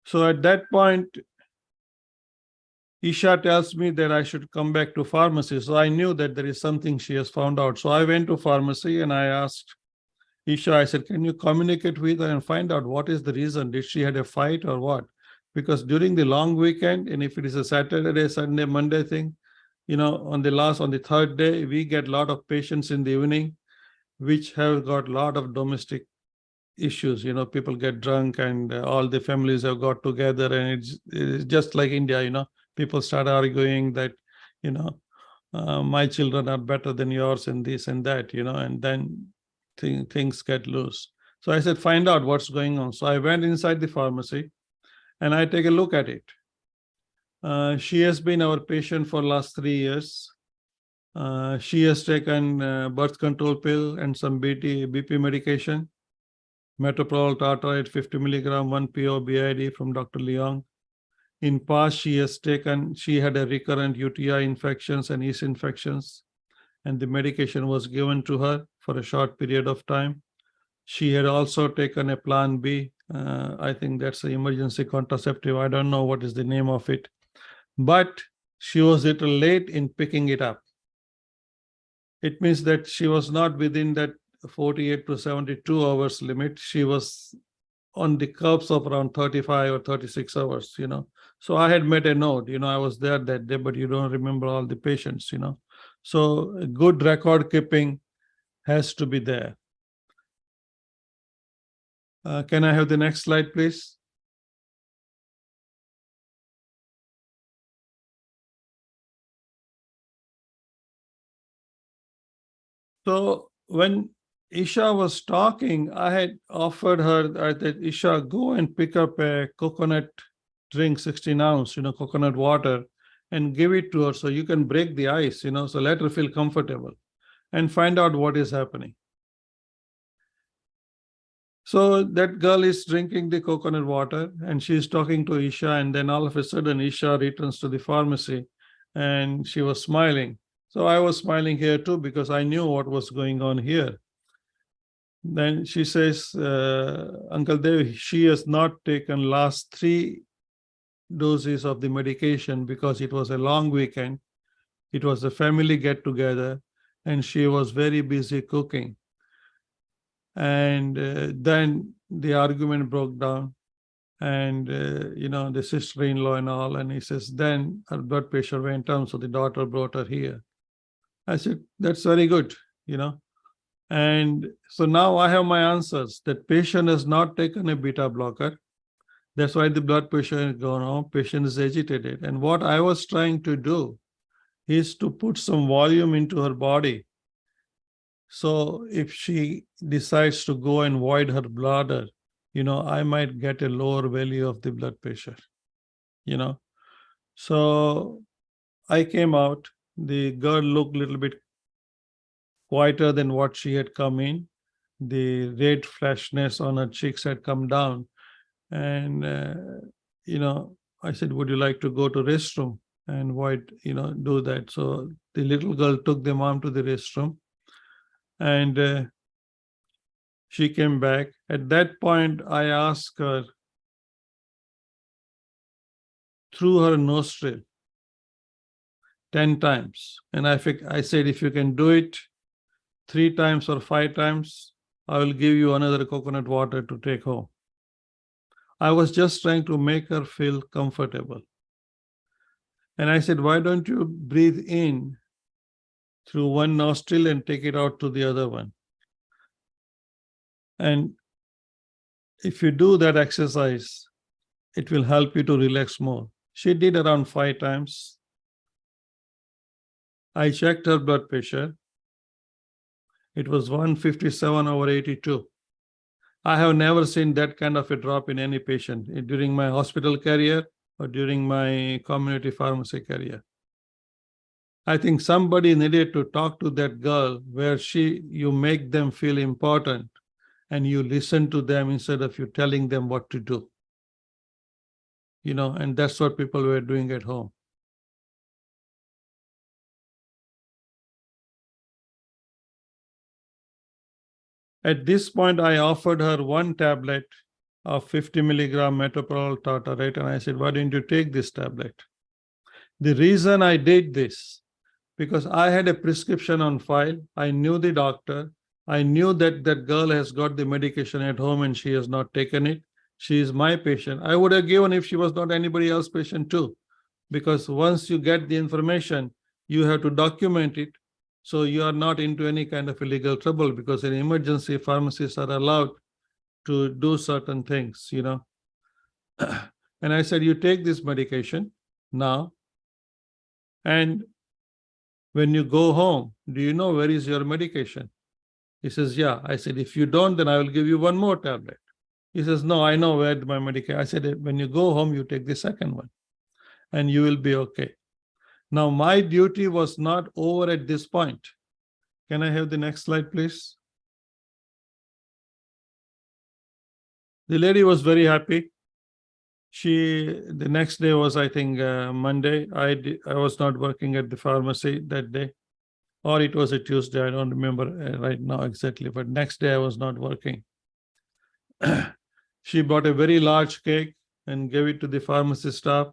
So at that point, Isha tells me that I should come back to pharmacy. So I knew that there is something she has found out. So I went to pharmacy and I asked Isha, I said, can you communicate with her and find out what is the reason? Did she had a fight or what? Because during the long weekend, and if it is a Saturday, Sunday, Monday thing, on the third day, we get a lot of patients in the evening, which have got a lot of domestic issues. People get drunk and all the families have got together, and it's just like India, people start arguing that, my children are better than yours and this and that, and then things get loose. So I said, find out what's going on. So I went inside the pharmacy and I take a look at it. She has been our patient for last 3 years. She has taken birth control pill and some BP medication. metoprolol tartrate 50 milligram, 1 PO BID from Dr. Leong. In past, she had a recurrent UTI infections and yeast infections, and the medication was given to her for a short period of time. She had also taken a plan B. I think that's an emergency contraceptive. I don't know what is the name of it, but she was a little late in picking it up. It means that she was not within that 48 to 72 hours limit. She was on the curbs of around 35 or 36 hours, So I had made a note, I was there that day, but you don't remember all the patients, So good record keeping has to be there. Can I have the next slide, please? So when Isha was talking, I had offered her that Isha, go and pick up a coconut drink, 16 ounce, coconut water, and give it to her so you can break the ice, so let her feel comfortable and find out what is happening. So that girl is drinking the coconut water and she's talking to Isha, and then all of a sudden Isha returns to the pharmacy and she was smiling. So I was smiling here too because I knew what was going on here. Then she says, Uncle Dev, she has not taken last 3 doses of the medication because it was a long weekend. It was a family get together and she was very busy cooking. And then the argument broke down and, the sister-in-law and all. And he says, then her blood pressure went down. So the daughter brought her here. I said, that's very good, And so now I have my answers. That patient has not taken a beta blocker. That's why the blood pressure is going on. Patient is agitated. And what I was trying to do is to put some volume into her body. So if she decides to go and void her bladder, I might get a lower value of the blood pressure, So I came out. The girl looked a little bit quieter than what she had come in. The red flashness on her cheeks had come down. And, I said, would you like to go to restroom? And do that. So the little girl took the mom to the restroom. And she came back. At that point, I asked her through her nostril 10 times. And I said, if you can do it 3 times or 5 times, I will give you another coconut water to take home. I was just trying to make her feel comfortable. And I said, why don't you breathe in through one nostril and take it out to the other one? And if you do that exercise, it will help you to relax more. She did around 5 times. I checked her blood pressure. It was 157/82. I have never seen that kind of a drop in any patient during my hospital career or during my community pharmacy career. I think somebody needed to talk to that girl where you make them feel important and you listen to them instead of you telling them what to do. And that's what people were doing at home. At this point, I offered her 1 tablet of 50 milligram metoprolol tartrate, and I said, why don't you take this tablet? The reason I did this, because I had a prescription on file. I knew the doctor. I knew that that girl has got the medication at home and she has not taken it. She is my patient. I would have given if she was not anybody else's patient too, because once you get the information, you have to document it. So you are not into any kind of illegal trouble, because in emergency, pharmacists are allowed to do certain things, And I said, you take this medication now, and when you go home, do you know where is your medication? He says, yeah. I said, if you don't, then I will give you 1 more tablet. He says, no, I know where my medication. I said, when you go home, you take the second one and you will be okay. Now, my duty was not over at this point. Can I have the next slide, please? The lady was very happy. The next day was, I think, Monday. I was not working at the pharmacy that day, or it was a Tuesday. I don't remember right now exactly, but next day I was not working. She bought a very large cake and gave it to the pharmacy staff.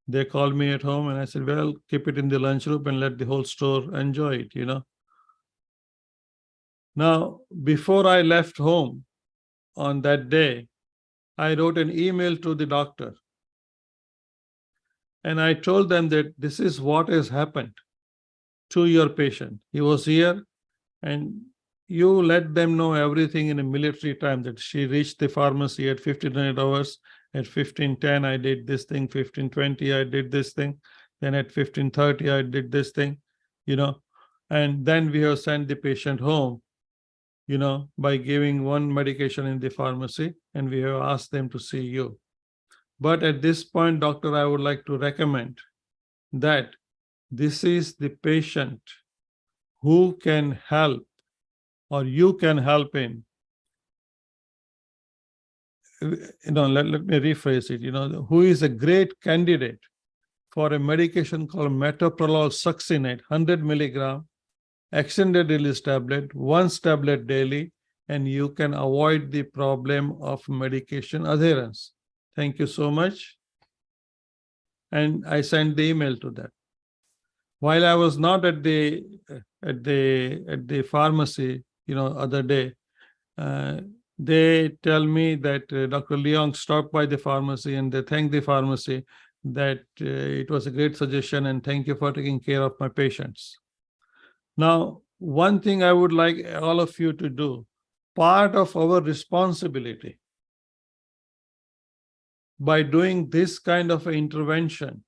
They called me at home and I said, well, keep it in the lunchroom and let the whole store enjoy it, you know. Now, before I left home on that day, I wrote an email to the doctor. And I told them that this is what has happened to your patient. He was here, and you let them know everything in a military time, that she reached the pharmacy at 1500 hours. At 15:10, I did this thing. 15:20, I did this thing. Then at 15:30, I did this thing, you know. And then we have sent the patient home, you know, by giving one medication in the pharmacy, and we have asked them to see you. But at this point, doctor, I would like to recommend that this is the patient who can help, or you can help him. Let me rephrase it, who is a great candidate for a medication called metoprolol succinate, 100 milligram, extended release tablet, once tablet daily, and you can avoid the problem of medication adherence. Thank you so much. And I sent the email to them. While I was not at the pharmacy, other day, they tell me that Dr. Leong stopped by the pharmacy and they thanked the pharmacy that it was a great suggestion and thank you for taking care of my patients. Now, one thing I would like all of you to do, part of our responsibility by doing this kind of intervention,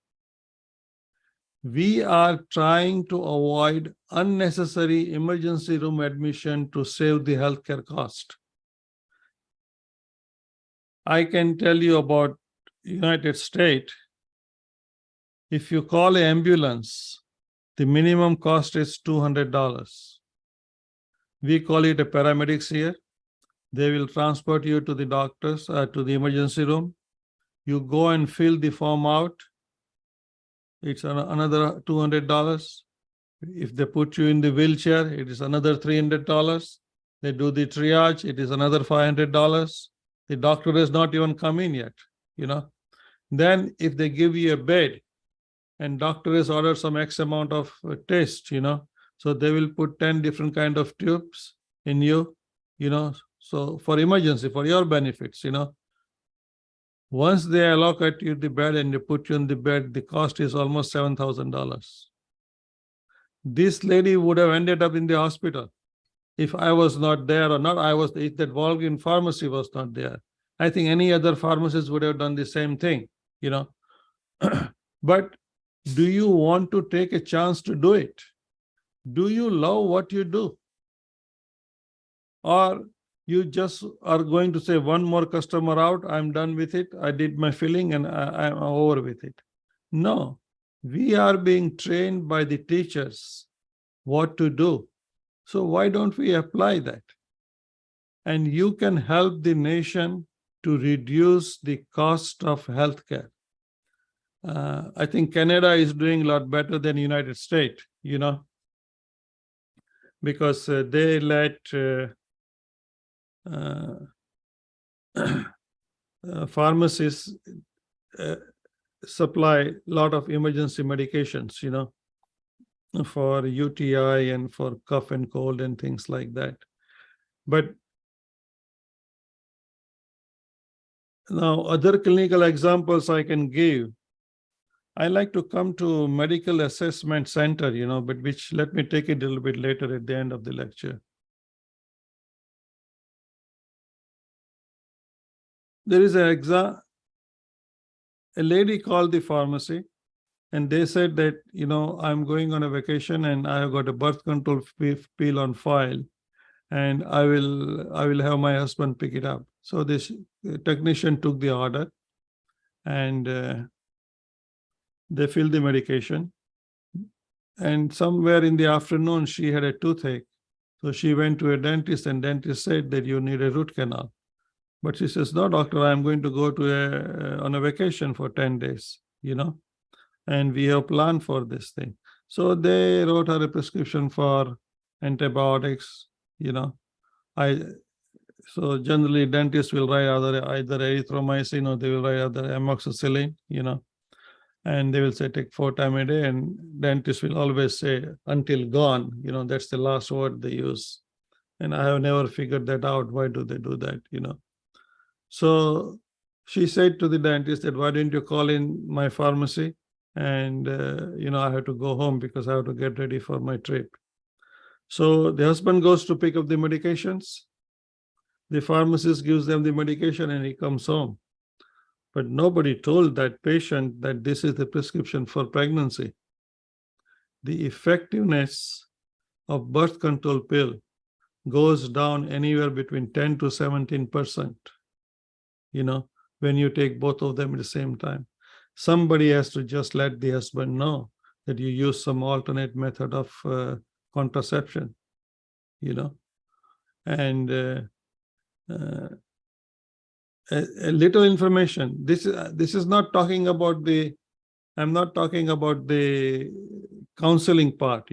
we are trying to avoid unnecessary emergency room admission to save the healthcare cost. I can tell you about United States. If you call an ambulance, the minimum cost is $200. We call it a paramedics here. They will transport you to the doctors, to the emergency room. You go and fill the form out. It's another $200. If they put you in the wheelchair, it is another $300. They do the triage, it is another $500. The doctor has not even come in yet, Then if they give you a bed and doctor has ordered some X amount of test, so they will put 10 different kind of tubes in you, so for emergency, for your benefits, Once they allocate you the bed and they put you in the bed, the cost is almost $7,000. This lady would have ended up in the hospital if I was not there, or not if that Walgreens pharmacy was not there. I think any other pharmacist would have done the same thing, But do you want to take a chance to do it? Do you love what you do? Or you just are going to say, one more customer out, I'm done with it, I did my filling and I'm over with it. No, we are being trained by the teachers what to do. So why don't we apply that? And you can help the nation to reduce the cost of healthcare. I think Canada is doing a lot better than United States, because they let pharmacists supply a lot of emergency medications, for UTI and for cough and cold and things like that. But now other clinical examples I can give. I like to come to medical assessment center, but which let me take it a little bit later at the end of the lecture. There is a lady called the pharmacy and they said that, I'm going on a vacation and I have got a birth control pill on file and I will have my husband pick it up. So this technician took the order and they filled the medication. And somewhere in the afternoon, she had a toothache. So she went to a dentist and dentist said that you need a root canal. But she says, no, doctor, I'm going to go to on a vacation for 10 days, and we have planned for this thing. So they wrote her a prescription for antibiotics, So generally dentists will write either erythromycin or they will write other amoxicillin, and they will say take 4 times a day, and dentists will always say until gone, that's the last word they use. And I have never figured that out. Why do they do that, So she said to the dentist that, why didn't you call in my pharmacy? And, I have to go home because I have to get ready for my trip. So the husband goes to pick up the medications. The pharmacist gives them the medication and he comes home. But nobody told that patient that this is the prescription for pregnancy. The effectiveness of birth control pill goes down anywhere between 10 to 17%, when you take both of them at the same time. Somebody has to just let the husband know that you use some alternate method of contraception, and a little information. This is not talking about I'm not talking about the counseling part,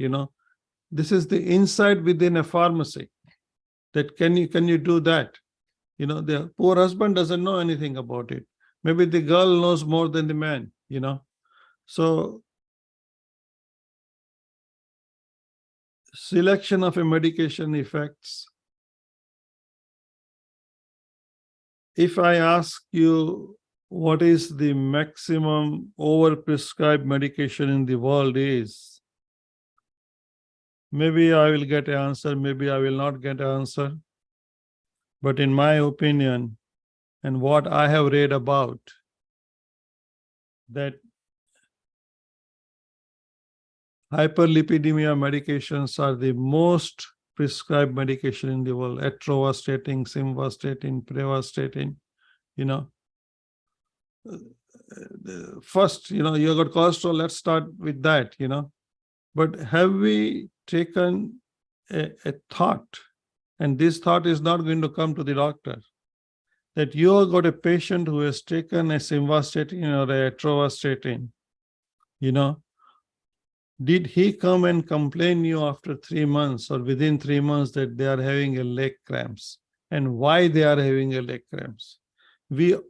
This is the insight within a pharmacy. That can you do that? The poor husband doesn't know anything about it. Maybe the girl knows more than the man, So selection of a medication effects. If I ask you what is the maximum overprescribed medication in the world is, maybe I will get an answer, maybe I will not get an answer. But in my opinion, and what I have read about, that hyperlipidemia medications are the most prescribed medication in the world. Atorvastatin, simvastatin, pravastatin, First, you got cholesterol, let's start with that, But have we taken a thought, and this thought is not going to come to the doctor, that you have got a patient who has taken a simvastatin or a atorvastatin, did he come and complain you after 3 months or within 3 months that they are having a leg cramps, and why they are having a leg cramps?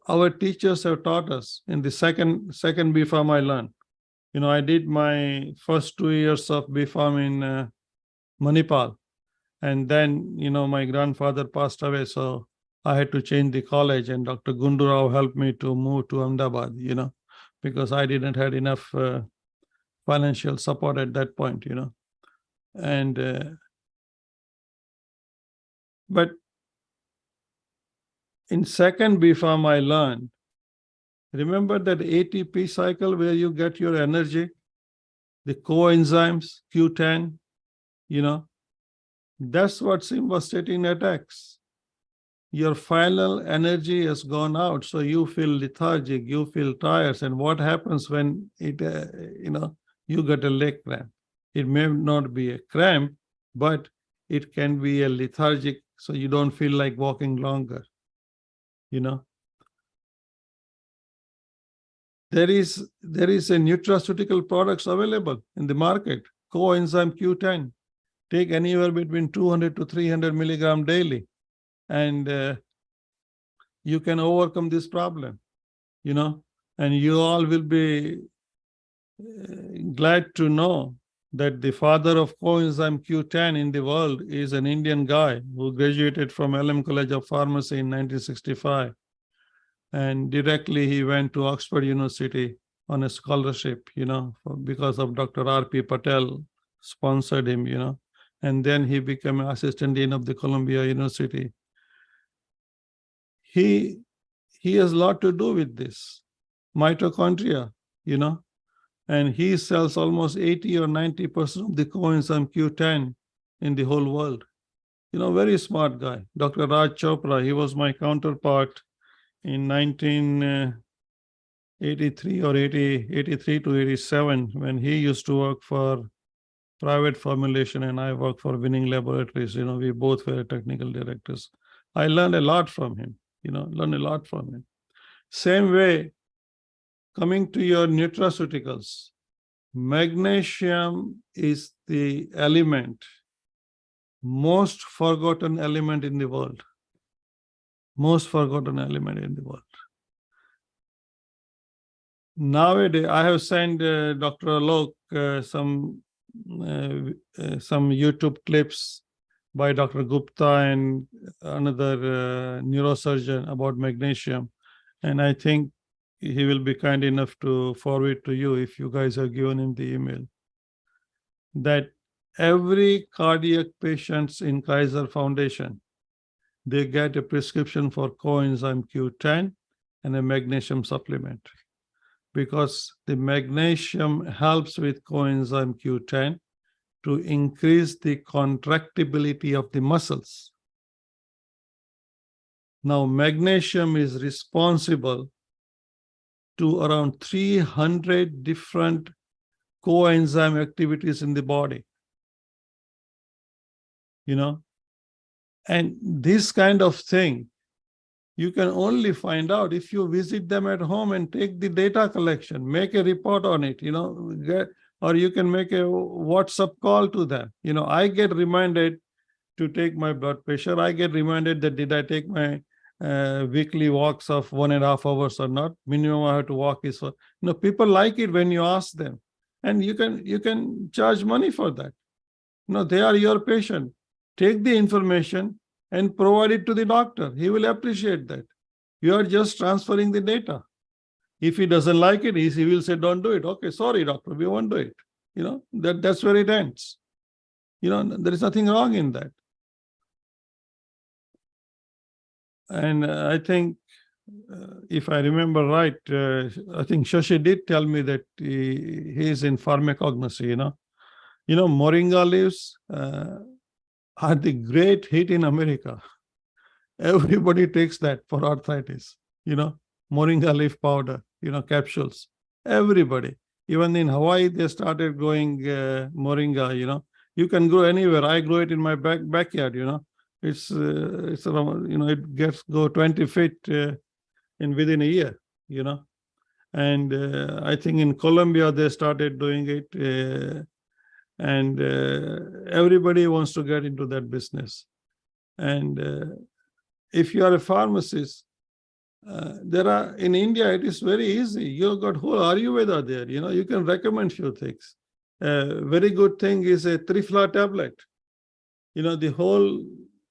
Our teachers have taught us in the second B.Pharm I learned. I did my first 2 years of B.Pharm in Manipal. And then, my grandfather passed away, so I had to change the college, and Dr. Gundu Rao helped me to move to Ahmedabad, because I didn't have enough financial support at that point, And, but in second B.Pharm I learned, remember that ATP cycle where you get your energy, the coenzymes, Q10, that's what simvastatin attacks. Your final energy has gone out, so you feel lethargic, you feel tired. And what happens when it, you get a leg cramp? It may not be a cramp, but it can be a lethargic, so you don't feel like walking longer, There is a nutraceutical products available in the market, coenzyme Q10. Take anywhere between 200 to 300 milligram daily, and you can overcome this problem, and you all will be glad to know that the father of coenzyme Q10 in the world is an Indian guy who graduated from LM College of Pharmacy in 1965. And directly he went to Oxford University on a scholarship, because of Dr. R.P. Patel sponsored him, and then he became assistant dean of the Columbia University. He has a lot to do with this mitochondria, and he sells almost 80 or 90% of the coenzyme Q10 in the whole world. Very smart guy. Dr. Raj Chopra, he was my counterpart in 1983 or 83 to 87, when he used to work for private formulation and I worked for Winning Laboratories. We both were technical directors. I learned a lot from him. learn a lot from him. Same way, coming to your nutraceuticals, magnesium is the element, most forgotten element in the world. Most forgotten element in the world. Nowadays, I have sent Dr. Alok some YouTube clips by Dr. Gupta and another neurosurgeon about magnesium. And I think he will be kind enough to forward to you if you guys have given him the email. That every cardiac patients in Kaiser Foundation, they get a prescription for coenzyme Q10 and a magnesium supplement, because the magnesium helps with coenzyme Q10 to increase the contractibility of the muscles. Now, magnesium is responsible to around 300 different coenzyme activities in the body. And this kind of thing, you can only find out if you visit them at home and take the data collection, make a report on it, or you can make a WhatsApp call to them. I get reminded to take my blood pressure. I get reminded that did I take my weekly walks of 1.5 hours or not. Minimum I have to walk is for, people like it when you ask them, and you can charge money for that. They are your patient. Take the information and provide it to the doctor. He will appreciate that. You are just transferring the data. If he doesn't like it, he will say, don't do it. Okay, sorry, doctor, we won't do it. That's where it ends. There is nothing wrong in that. And I think, if I remember right, I think Shashi did tell me that he is in pharmacognosy, moringa leaves are the great hit in America. Everybody takes that for arthritis, moringa leaf powder, capsules. Everybody. Even in Hawaii, they started growing moringa, You can grow anywhere. I grow it in my backyard, It's around, it go 20 feet within a year, And I think in Colombia, they started doing it. And everybody wants to get into that business. And if you are a pharmacist, in India, it is very easy. You've got whole Ayurveda there, you can recommend few things. Very good thing is a Trifla tablet. The whole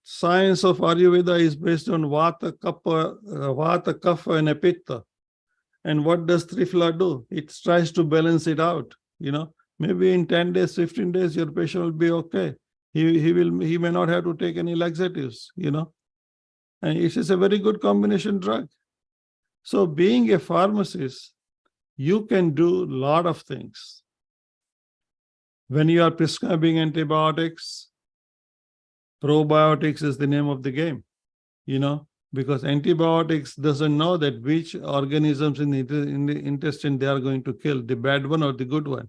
science of Ayurveda is based on Vata, Kapha, and Pitta. And what does Trifla do? It tries to balance it out, Maybe in 10 days, 15 days, your patient will be okay. He may not have to take any laxatives, And it is a very good combination drug. So being a pharmacist, you can do a lot of things. When you are prescribing antibiotics, probiotics is the name of the game, because antibiotics doesn't know that which organisms in the intestine they are going to kill, the bad one or the good one.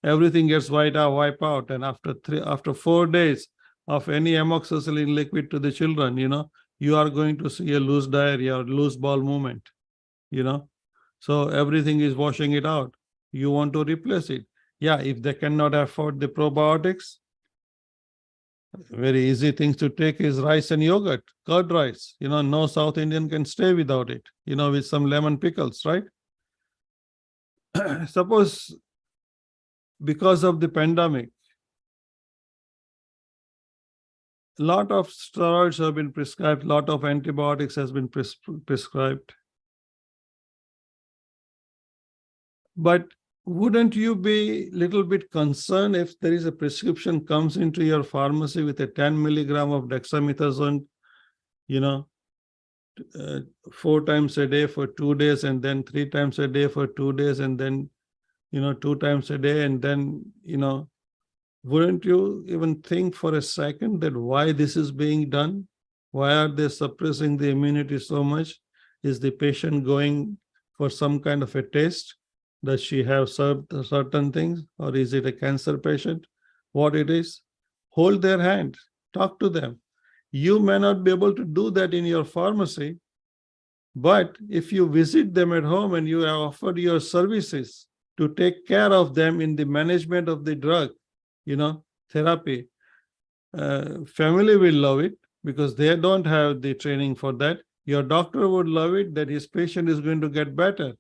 Everything gets wiped out, and after 4 days of any amoxicillin liquid to the children, you are going to see a loose diarrhea or loose bowel movement, So everything is washing it out. You want to replace it. Yeah, if they cannot afford the probiotics, very easy things to take is rice and yogurt, curd rice. No South Indian can stay without it, with some lemon pickles, right? Suppose because of the pandemic, a lot of steroids have been prescribed, a lot of antibiotics has been prescribed. But wouldn't you be a little bit concerned if there is a prescription comes into your pharmacy with a 10 milligram of dexamethasone, 4 times a day for 2 days, and then 3 times a day for 2 days, and then 2 times a day, and then wouldn't you even think for a second that why this is being done? Why are they suppressing the immunity so much? Is the patient going for some kind of a test? Does she have certain things, or is it a cancer patient? What it is? Hold their hand, talk to them. You may not be able to do that in your pharmacy, But if you visit them at home and you offer your services to take care of them in the management of the drug, therapy, family will love it because they don't have the training for that. Your doctor would love it that his patient is going to get better,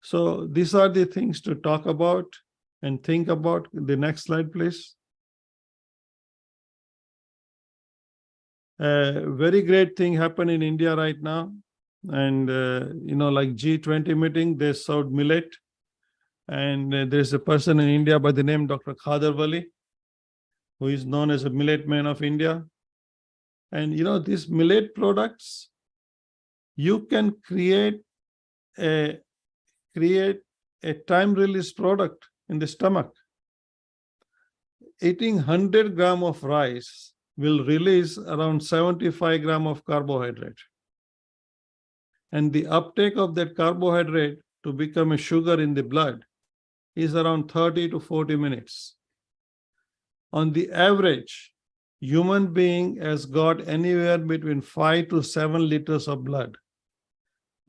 So these are the things to talk about and think about. The next slide, please. Very great thing happened in India right now. And, like G20 meeting, they served millet. And there's a person in India by the name Dr. Khader Wali, who is known as a millet man of India. And, these millet products, you can create a time-release product in the stomach. Eating 100 grams of rice will release around 75 grams of carbohydrate. And the uptake of that carbohydrate to become a sugar in the blood is around 30 to 40 minutes. On the average, human being has got anywhere between 5 to 7 liters of blood.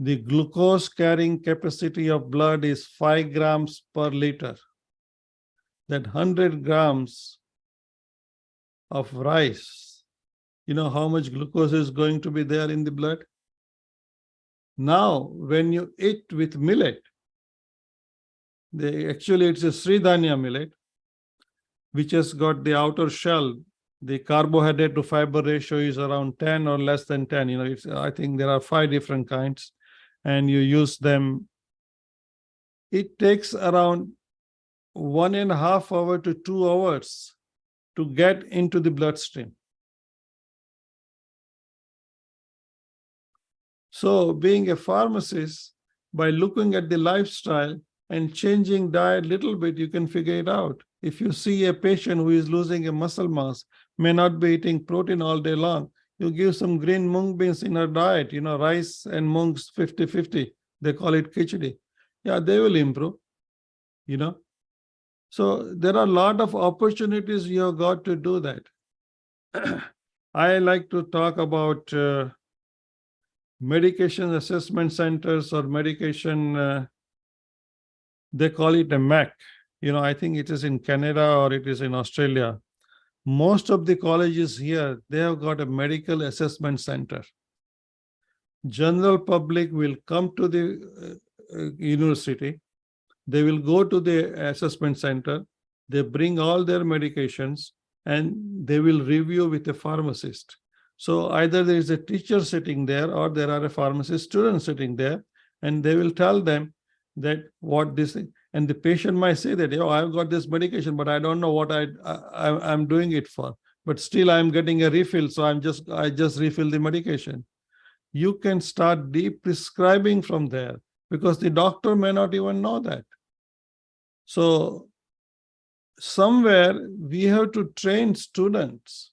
The glucose carrying capacity of blood is 5 grams per liter. That 100 grams of rice, how much glucose is going to be there in the blood? Now, when you eat with millet, actually it's a Sridhanya millet, which has got the outer shell. The carbohydrate to fiber ratio is around 10 or less than 10. I think there are 5 different kinds, and you use them. It takes around 1.5 hours to 2 hours to get into the bloodstream. So being a pharmacist, by looking at the lifestyle and changing diet a little bit, you can figure it out. If you see a patient who is losing a muscle mass, may not be eating protein all day long, you give some green mung beans in her diet, rice and mungs 50-50. They call it khichdi. Yeah, they will improve, So there are a lot of opportunities you have got to do that. I like to talk about medication assessment centers or medication, they call it a MAC. I think it is in Canada or it is in Australia. Most of the colleges here, they have got a medical assessment center. General public will come to the university. They will go to the assessment center. They bring all their medications and they will review with a pharmacist. So either there is a teacher sitting there or there are a pharmacist student sitting there, and they will tell them that what this thing, and the patient might say that, I've got this medication, but I don't know what I'm doing it for. But still I'm getting a refill, so I just refill the medication. You can start de-prescribing from there because the doctor may not even know that. So somewhere we have to train students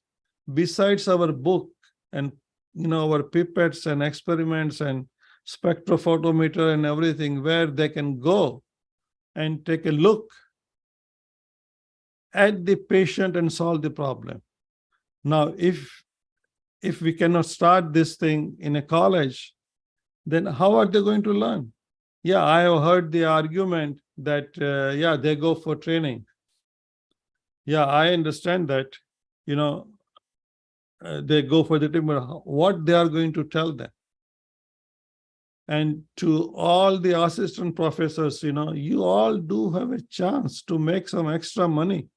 besides our book and our pipettes and experiments and spectrophotometer and everything, where they can go and take a look at the patient and solve the problem. Now, if we cannot start this thing in a college, then how are they going to learn? Yeah, I have heard the argument that, they go for training. Yeah, I understand that, they go for the training, but what they are going to tell them? And to all the assistant professors, you all do have a chance to make some extra money.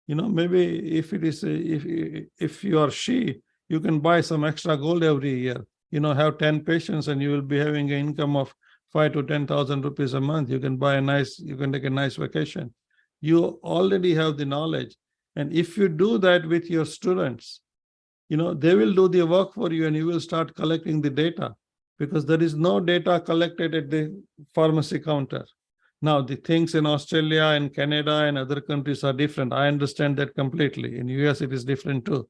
Maybe if it is, if you or she, you can buy some extra gold every year, have 10 patients and you will be having an income of 5,000 to 10,000 rupees a month. You can you can take a nice vacation. You already have the knowledge. And if you do that with your students, they will do the work for you and you will start collecting the data, because there is no data collected at the pharmacy counter. Now, the things in Australia and Canada and other countries are different. I understand that completely. In US, it is different too.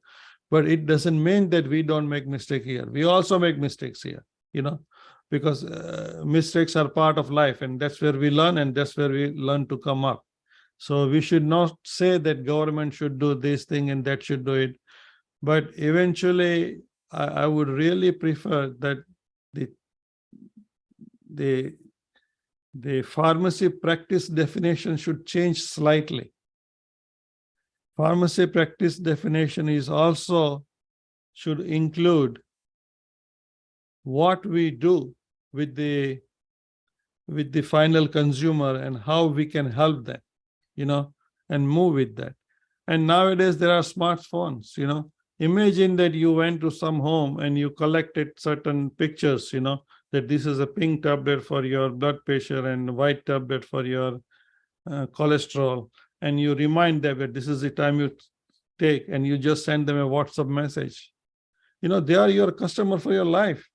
But it doesn't mean that we don't make mistakes here. We also make mistakes here, because mistakes are part of life, and that's where we learn, and that's where we learn to come up. So we should not say that government should do this thing and that should do it. But eventually, I would really prefer that the pharmacy practice definition should change slightly. Pharmacy practice definition is also should include what we do with the final consumer and how we can help them, and move with that. And nowadays there are smartphones, imagine that you went to some home and you collected certain pictures, that this is a pink tablet for your blood pressure and white tablet for your cholesterol, and you remind them that this is the time you take, and you just send them a WhatsApp message. They are your customer for your life.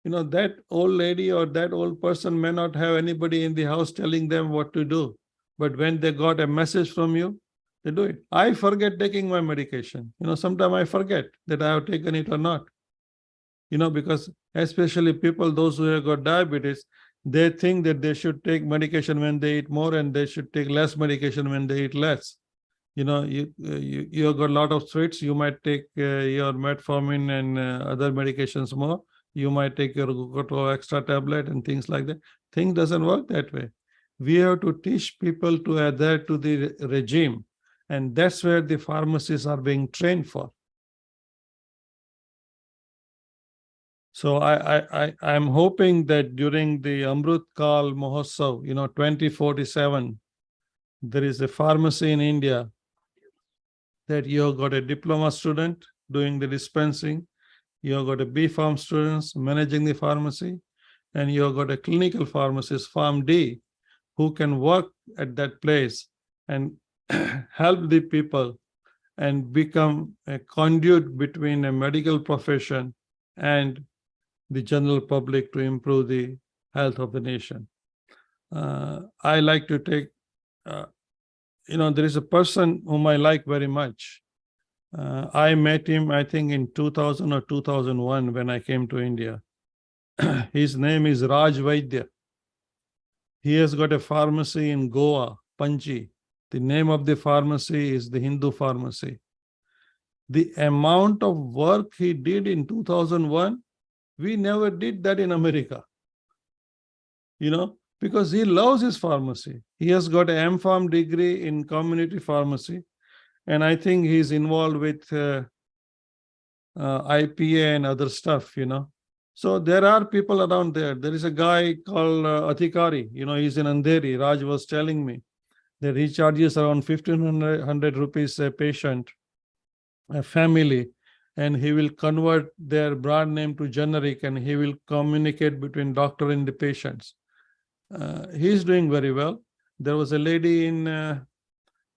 That old lady or that old person may not have anybody in the house telling them what to do, but when they got a message from you, they do it. I forget taking my medication. Sometimes I forget that I have taken it or not. Because especially people, those who have got diabetes, they think that they should take medication when they eat more, and they should take less medication when they eat less. You have got a lot of sweets, you might take your metformin and other medications more. You might take your Gucoto extra tablet and things like that. Thing doesn't work that way. We have to teach people to adhere to the regime, and that's where the pharmacists are being trained for. So I'm hoping that during the Amrut Kal Mahotsav, 2047, there is a pharmacy in India that you have got a diploma student doing the dispensing, you have got a B.Pharm students managing the pharmacy, and you have got a clinical pharmacist, PharmD, who can work at that place and help the people and become a conduit between a medical profession and the general public to improve the health of the nation. I like to take, there is a person whom I like very much. I met him, I think, in 2000 or 2001 when I came to India. His name is Raj Vaidya. He has got a pharmacy in Goa, Panji. The name of the pharmacy is the Hindu Pharmacy. The amount of work he did in 2001, we never did that in America, because he loves his pharmacy. He has got an M.Pharm degree in community pharmacy, and I think he's involved with IPA and other stuff, So there are people around there. There is a guy called Athikari, he's in Andheri. Raj was telling me that he charges around 1,500 rupees a patient, a family, and he will convert their brand name to generic, and he will communicate between doctor and the patients. He's doing very well. There was a lady in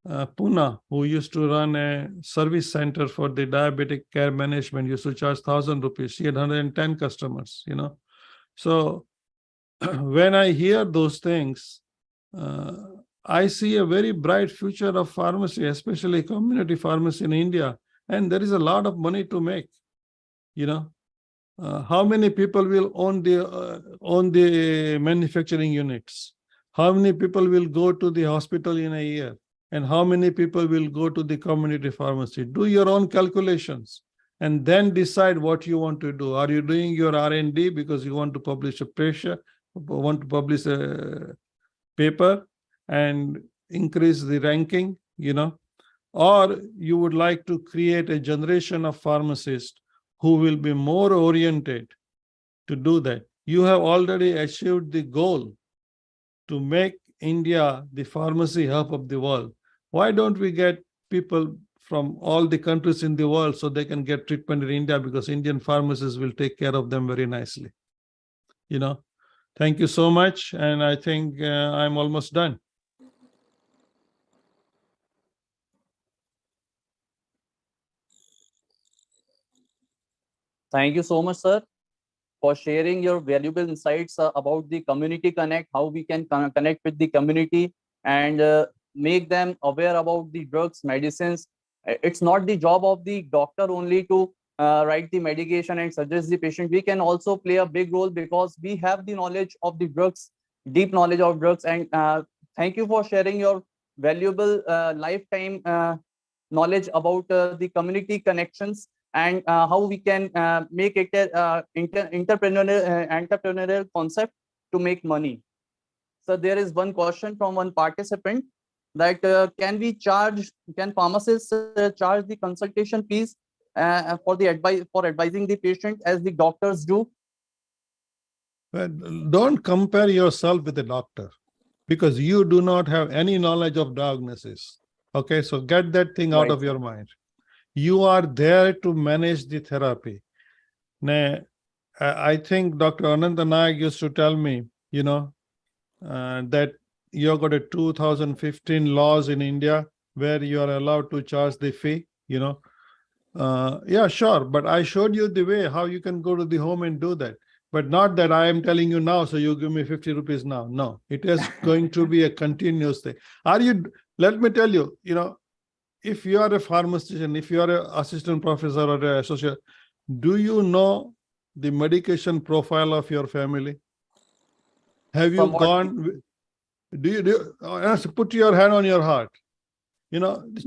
Pune who used to run a service center for the diabetic care management, used to charge 1,000 rupees. She had 110 customers, So when I hear those things, I see a very bright future of pharmacy, especially community pharmacy in India. And there is a lot of money to make, how many people will own the manufacturing units? How many people will go to the hospital in a year? And how many people will go to the community pharmacy? Do your own calculations and then decide what you want to do. Are you doing your R&D because you want to publish a paper and increase the ranking, or you would like to create a generation of pharmacists who will be more oriented to do that. You have already achieved the goal to make India the pharmacy hub of the world. Why don't we get people from all the countries in the world so they can get treatment in India, because Indian pharmacists will take care of them very nicely. Thank you so much. And I think I'm almost done. Thank you so much, sir, for sharing your valuable insights about the community connect, how we can connect with the community and make them aware about the drugs, medicines. It's not the job of the doctor only to write the medication and suggest the patient. We can also play a big role because we have the knowledge of the drugs, deep knowledge of drugs. And thank you for sharing your valuable lifetime knowledge about the community connections and how we can make it a entrepreneurial concept to make money. So there is one question from one participant that can pharmacists charge the consultation fees for advising the patient as the doctors do? But don't compare yourself with a doctor, because you do not have any knowledge of diagnosis. Okay, so get that thing out of your mind. You are there to manage the therapy. Now, I think Dr. Ananta Nayak used to tell me, that you got a 2015 laws in India where you are allowed to charge the fee, yeah, sure. But I showed you the way how you can go to the home and do that. But not that I am telling you now, so you give me 50 rupees now. No, it is going to be a continuous thing. Let me tell you, if you are a pharmacist, if you are an assistant professor or an associate, do you know the medication profile of your family? Have you gone? Do you put your hand on your heart?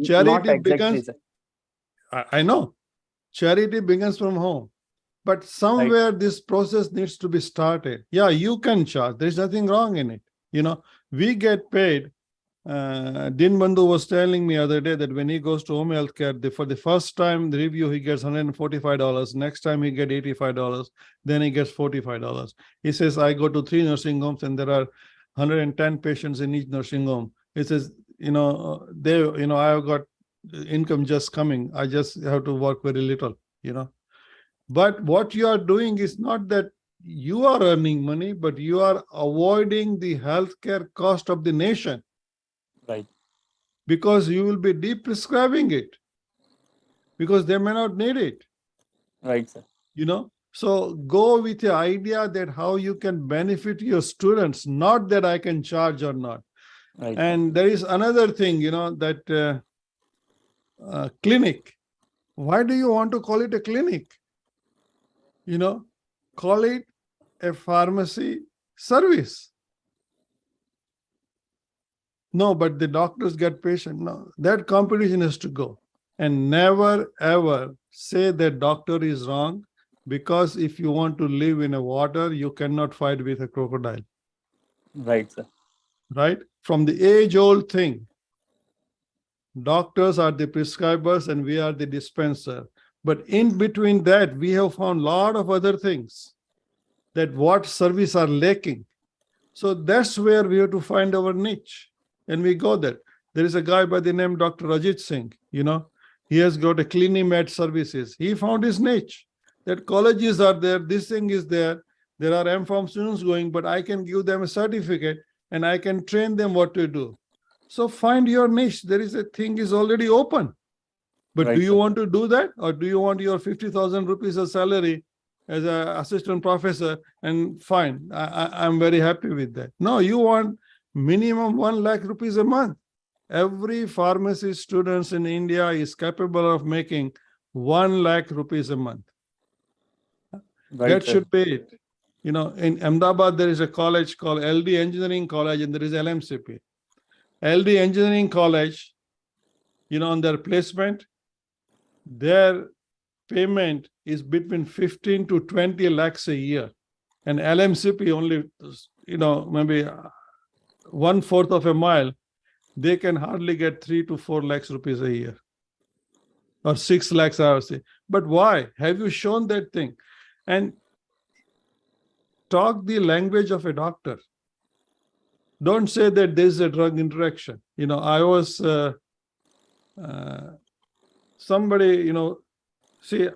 Charity begins. I know, charity begins from home, but somewhere this process needs to be started. Yeah, you can charge. There's nothing wrong in it. We get paid. Din Bandhu was telling me the other day that when he goes to home healthcare, for the first time the review, he gets $145. Next time he gets $85. Then he gets $45. He says, I go to 3 nursing homes and there are 110 patients in each nursing home. He says, I've got income just coming. I just have to work very little, But what you are doing is not that you are earning money, but you are avoiding the healthcare cost of the nation. Right. Because you will be de-prescribing it, because they may not need it. Right, sir. So go with the idea that how you can benefit your students, not that I can charge or not. Right. And there is another thing, that clinic. Why do you want to call it a clinic? Call it a pharmacy service. No, but the doctors get patient. No, that competition has to go. And never, ever say that doctor is wrong, because if you want to live in a water, you cannot fight with a crocodile. Right, sir. Right? From the age-old thing, doctors are the prescribers and we are the dispenser. But in between that, we have found a lot of other things that what service are lacking. So that's where we have to find our niche. And we go there. There is a guy by the name Dr. Ajit Singh, he has got a CliniMed services. He found his niche, that colleges are there, this thing is there are M.Pharm students going, but I can give them a certificate and I can train them what to do. So find your niche. There is a thing is already open. But right, do you want to do that? Or do you want your 50,000 rupees a salary as an assistant professor? And fine, I'm very happy with that. No, you want minimum 1 lakh rupees a month. Every pharmacy students in India is capable of making 1 lakh rupees a month. Right, that should be it. In Ahmedabad, there is a college called LD Engineering College and there is LMCP. LD Engineering College, on their placement, their payment is between 15 to 20 lakhs a year. And LMCP only, maybe 1/4 of a mile, they can hardly get 3 to 4 lakhs rupees a year. Or 6 lakhs, I would say. But why? Have you shown that thing? And talk the language of a doctor. Don't say that there's a drug interaction. I was somebody, see,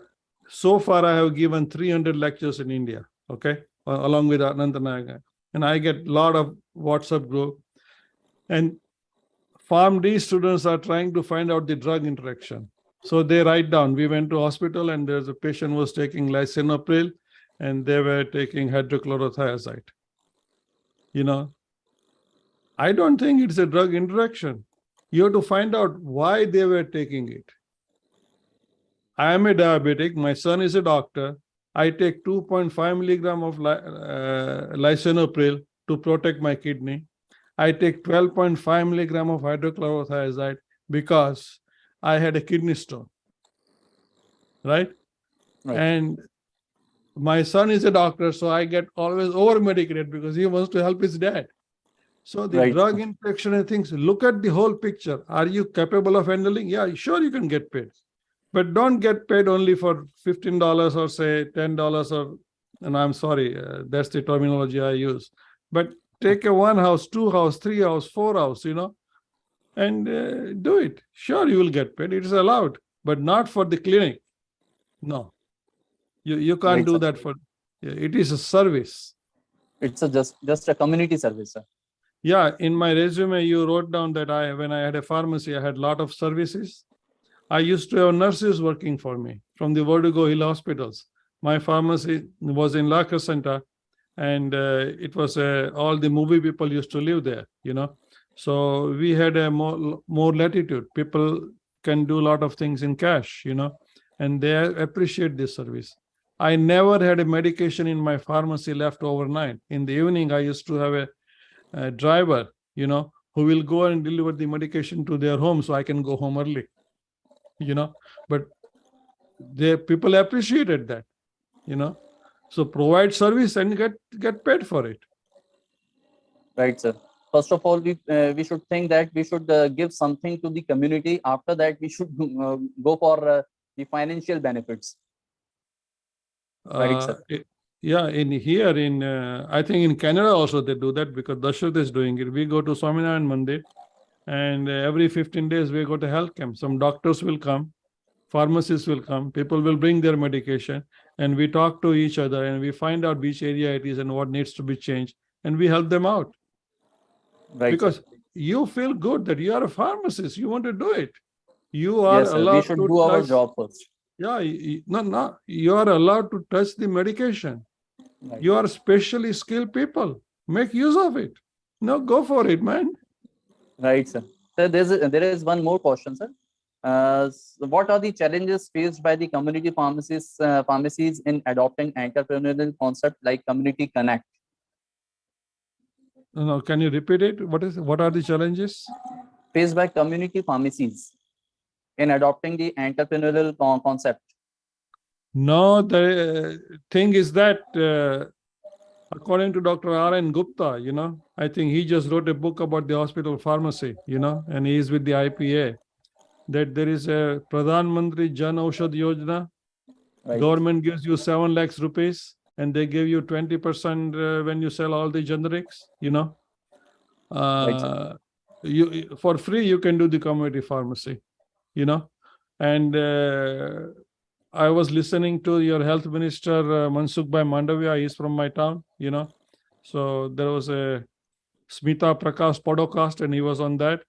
so far I have given 300 lectures in India, okay, along with Ananta Nayak. And I get a lot of WhatsApp group. And PharmD students are trying to find out the drug interaction. So they write down, we went to hospital and there's a patient who was taking lisinopril and they were taking hydrochlorothiazide. I don't think it's a drug interaction. You have to find out why they were taking it. I am a diabetic. My son is a doctor. I take 2.5 milligram of lisinopril to protect my kidney. I take 12.5 milligram of hydrochlorothiazide because I had a kidney stone. Right? Right. And my son is a doctor, so I get always over-medicated because he wants to help his dad. So the Right. drug interaction and things, look at the whole picture. Are you capable of handling? Yeah, sure, you can get paid. But don't get paid only for $15 or say $10 or, and I'm sorry, that's the terminology I use. But take a 1 house, 2 house, 3 house, 4 house, and do it. Sure, you will get paid. It is allowed, but not for the clinic. No, you can't Right, do sir. that for. It is a service. It's just a community service, sir. Yeah, in my resume, you wrote down that when I had a pharmacy, I had a lot of services. I used to have nurses working for me from the Vertigo Hill hospitals. My pharmacy was in La Crescenta, and it was all the movie people used to live there, So we had a more latitude. People can do a lot of things in cash, and they appreciate this service. I never had a medication in my pharmacy left overnight. In the evening, I used to have a driver, who will go and deliver the medication to their home so I can go home early, but people appreciated that, so provide service and get paid for it. Right, sir. First of all, we should think that we should give something to the community. After that, we should go for the financial benefits. Right, sir. Yeah, I think in Canada also they do that because Dashrath is doing it. We go to Swaminarayan Mandir, and every 15 days we go to health camp. Some doctors will come, pharmacists will come, people will bring their medication, and we talk to each other and we find out which area it is and what needs to be changed, and we help them out. Right, because sir. you feel good that you are a pharmacist, you want to do it. You are Yes, sir. allowed We should to do our touch. job first. Yeah, no, you are allowed to touch the medication. Right. You are specially skilled people. Make use of it. No, go for it, man. Right, sir. So there is one more question, sir. So what are the challenges faced by the community pharmacies in adopting entrepreneurial concept like Community Connect? No, can you repeat it? What are the challenges Faced by community pharmacies in adopting the entrepreneurial concept? No, the thing is that according to Dr. R.N. Gupta, I think he just wrote a book about the hospital pharmacy, and he is with the IPA, that there is a Pradhan Mantri Jan Aushadh Yojana. Right. Government gives you 7 lakhs rupees and they give you 20% when you sell all the generics, Right, you for free, you can do the community pharmacy, and I was listening to your health minister, Mansukh Bhai Mandavia. He's from my town, So there was a Smita Prakash podcast and he was on that.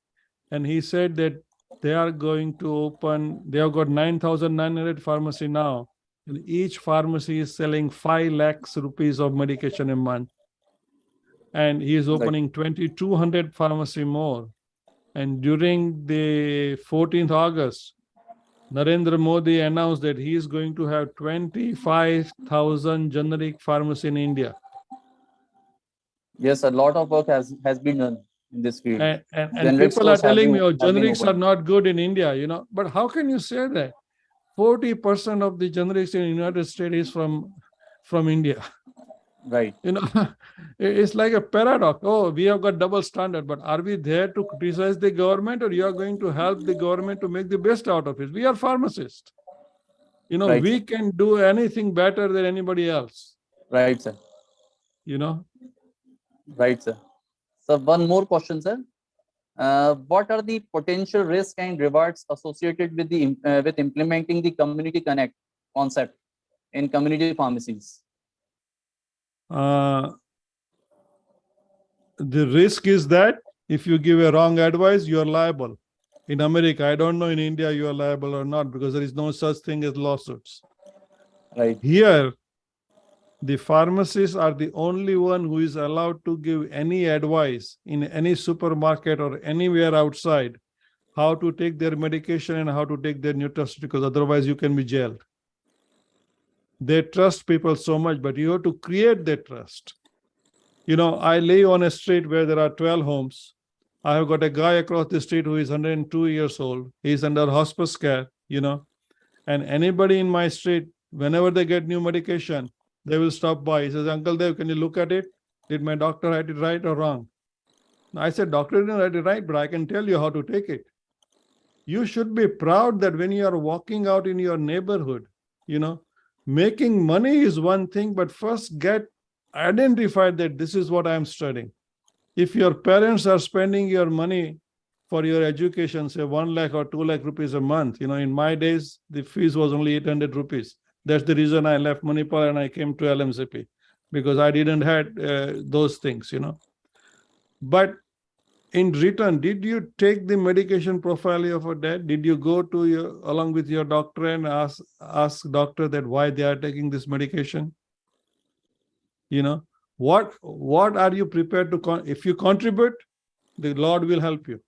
And he said that they are going to open, they have got 9,900 pharmacy now. And each pharmacy is selling 5 lakhs rupees of medication a month. And he is opening 2,200 pharmacy more. And during the 14th August, Narendra Modi announced that he is going to have 25,000 generic pharmacy in India. Yes, a lot of work has been done in this field. And people are telling me, generics are not good in India, But how can you say that? 40% of the generics in the United States is from India. Right. It's like a paradox. Oh, we have got double standard, but are we there to criticize the government, or you are going to help the government to make the best out of it? We are pharmacists. Right, we sir. can do anything better than anybody else. Right, sir. Right, sir. So one more question, sir. What are the potential risks and rewards associated with with implementing the Community Connect concept in community pharmacies? The risk is that if you give a wrong advice, you are liable. In America, I don't know in India you are liable or not, because there is no such thing as lawsuits. Right. Here, the pharmacists are the only one who is allowed to give any advice in any supermarket or anywhere outside how to take their medication and how to take their nutraceuticals. Otherwise, you can be jailed. They trust people so much, but you have to create that trust. I live on a street where there are 12 homes. I have got a guy across the street who is 102 years old. He's under hospice care, and anybody in my street, whenever they get new medication, they will stop by. He says, Uncle Dev, can you look at it? Did my doctor write it right or wrong? I said, doctor didn't write it right, but I can tell you how to take it. You should be proud that when you are walking out in your neighborhood, making money is one thing, but first get identified that this is what I'm studying. If your parents are spending your money for your education, say 1 lakh or 2 lakh rupees a month, in my days, the fees was only 800 rupees. That's the reason I left Manipur and I came to LMCP, because I didn't have those things, But in return, did you take the medication profile of your dad? Did you go to along with your doctor and ask doctor that why they are taking this medication? What are you prepared to if you contribute, the Lord will help you.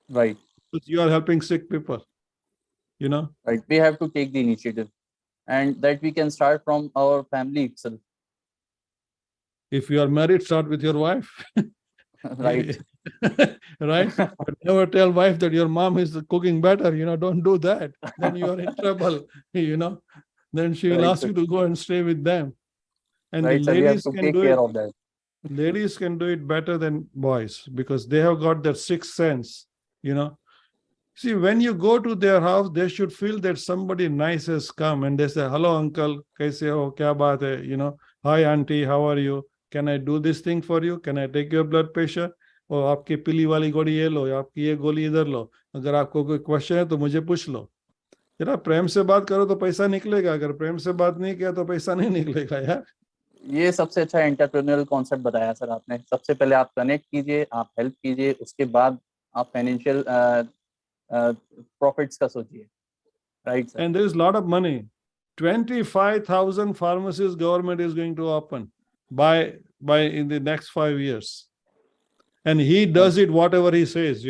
Right. Because you are helping sick people. Right. We have to take the initiative, and that we can start from our family itself. If you are married, start with your wife. Right. Right. But never tell wife that your mom is cooking better. Don't do that. Then you are in trouble. Then she will Right, ask you to go and stay with them. And right, the so we have ladies to can take do care it. of that. Ladies can do it better than boys because they have got that sixth sense. See, when you go to their house, they should feel that somebody nice has come and they say, hello, uncle, kaise ho, kya baat hai? Hi, auntie, how are you? Can I do this thing for you? Can I take your blood pressure? और आपकी पीली वाली गोली ये लो या आपकी ये गोली इधर लो अगर आपको कोई क्वेश्चन है तो मुझे पूछ लो जरा प्रेम से बात करो तो पैसा निकलेगा अगर प्रेम से बात नहीं किया तो पैसा नहीं निकलेगा यार ये सबसे अच्छा एंटरप्रेन्योरल कॉन्सेप्ट बताया सर आपने सबसे पहले आप कनेक्ट कीजिए आप हेल्प कीजिए उसके बाद आप फाइनेंशियल प्रॉफिट्स का सोचिए right sir and there is a lot of money 25,000 pharmacies government is going to open by in the next 5 years and he does it whatever he says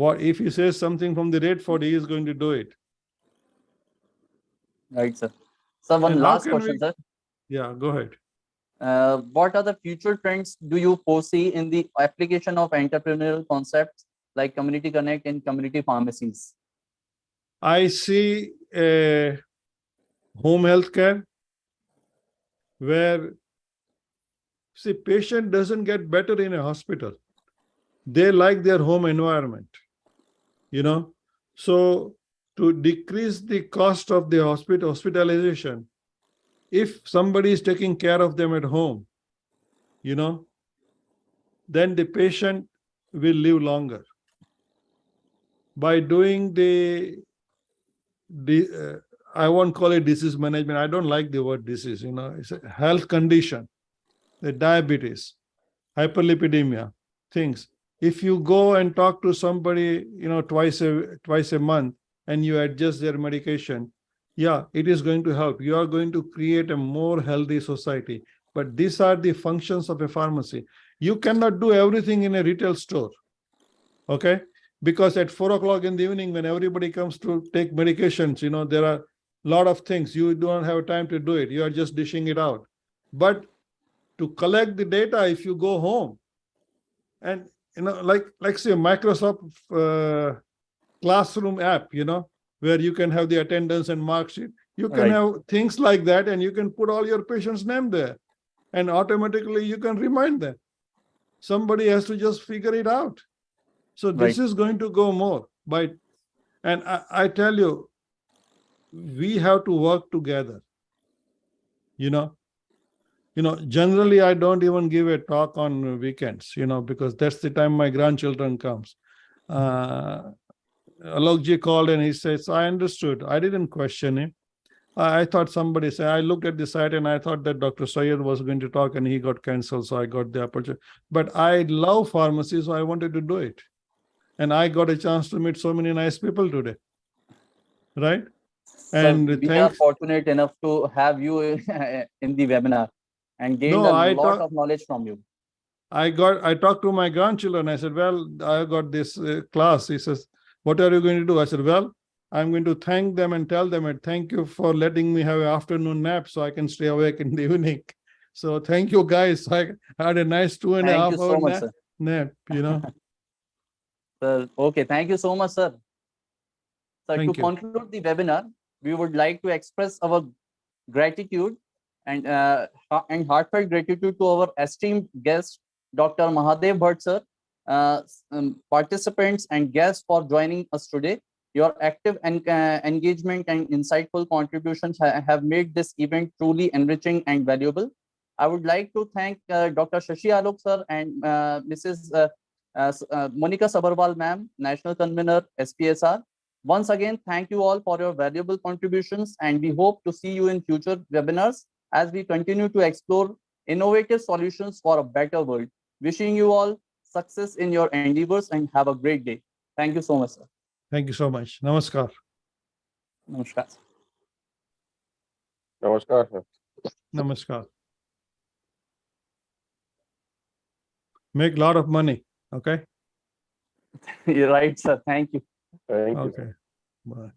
what if he says something from the rate 40 he is going to do it right sir so one and last question sir yeah go ahead what are the future trends do you foresee in the application of entrepreneurial concepts like community connect and community pharmacies? I see a home health care where patient doesn't get better in a hospital. They like their home environment, So to decrease the cost of the hospitalization, if somebody is taking care of them at home, then the patient will live longer. By doing I won't call it disease management. I don't like the word disease, it's a health condition, the diabetes, hyperlipidemia, things. If you go and talk to somebody, twice a month and you adjust their medication, yeah, it is going to help. You are going to create a more healthy society. But these are the functions of a pharmacy. You cannot do everything in a retail store, okay? Because at 4 o'clock in the evening, when everybody comes to take medications, there are a lot of things. You don't have time to do it. You are just dishing it out. But to collect the data, if you go home, and like say Microsoft classroom app, where you can have the attendance and mark sheet. You can have things like that, and you can put all your patients' name there, and automatically you can remind them. Somebody has to just figure it out. So this is going to go more and I tell you, we have to work together. Generally I don't even give a talk on weekends, because that's the time my grandchildren comes. Alokji called and he says, I understood. I didn't question him. I thought somebody said, I looked at the site and I thought that Dr. Syed was going to talk and he got canceled. So I got the opportunity. But I love pharmacy, so I wanted to do it. And I got a chance to meet so many nice people today. Right? And we are fortunate enough to have you in the webinar and gained a lot of knowledge from you. I talked to my grandchildren. I said, well, I got this class. He says, what are you going to do? I said, well, I'm going to thank them and tell them, and thank you for letting me have an afternoon nap so I can stay awake in the evening. So thank you, guys. I had a nice 2.5 hour nap, Sir, okay. Thank you so much, sir. So to conclude the webinar, we would like to express our gratitude and heartfelt gratitude to our esteemed guest, Dr. Mahadev Bhatt, sir, participants and guests for joining us today. Your active engagement and insightful contributions have made this event truly enriching and valuable. I would like to thank Dr. Shashi Alok, sir, and Mrs. Monica Sabarwal, ma'am, National Convener, SPSR. Once again, thank you all for your valuable contributions, and we hope to see you in future webinars as we continue to explore innovative solutions for a better world. Wishing you all success in your endeavors and have a great day. Thank you so much, sir. Thank you so much. Namaskar. Namaskar. Namaskar, sir. Namaskar. Make a lot of money. Okay. You're right, sir. Thank you. Thank you. Okay. Bye.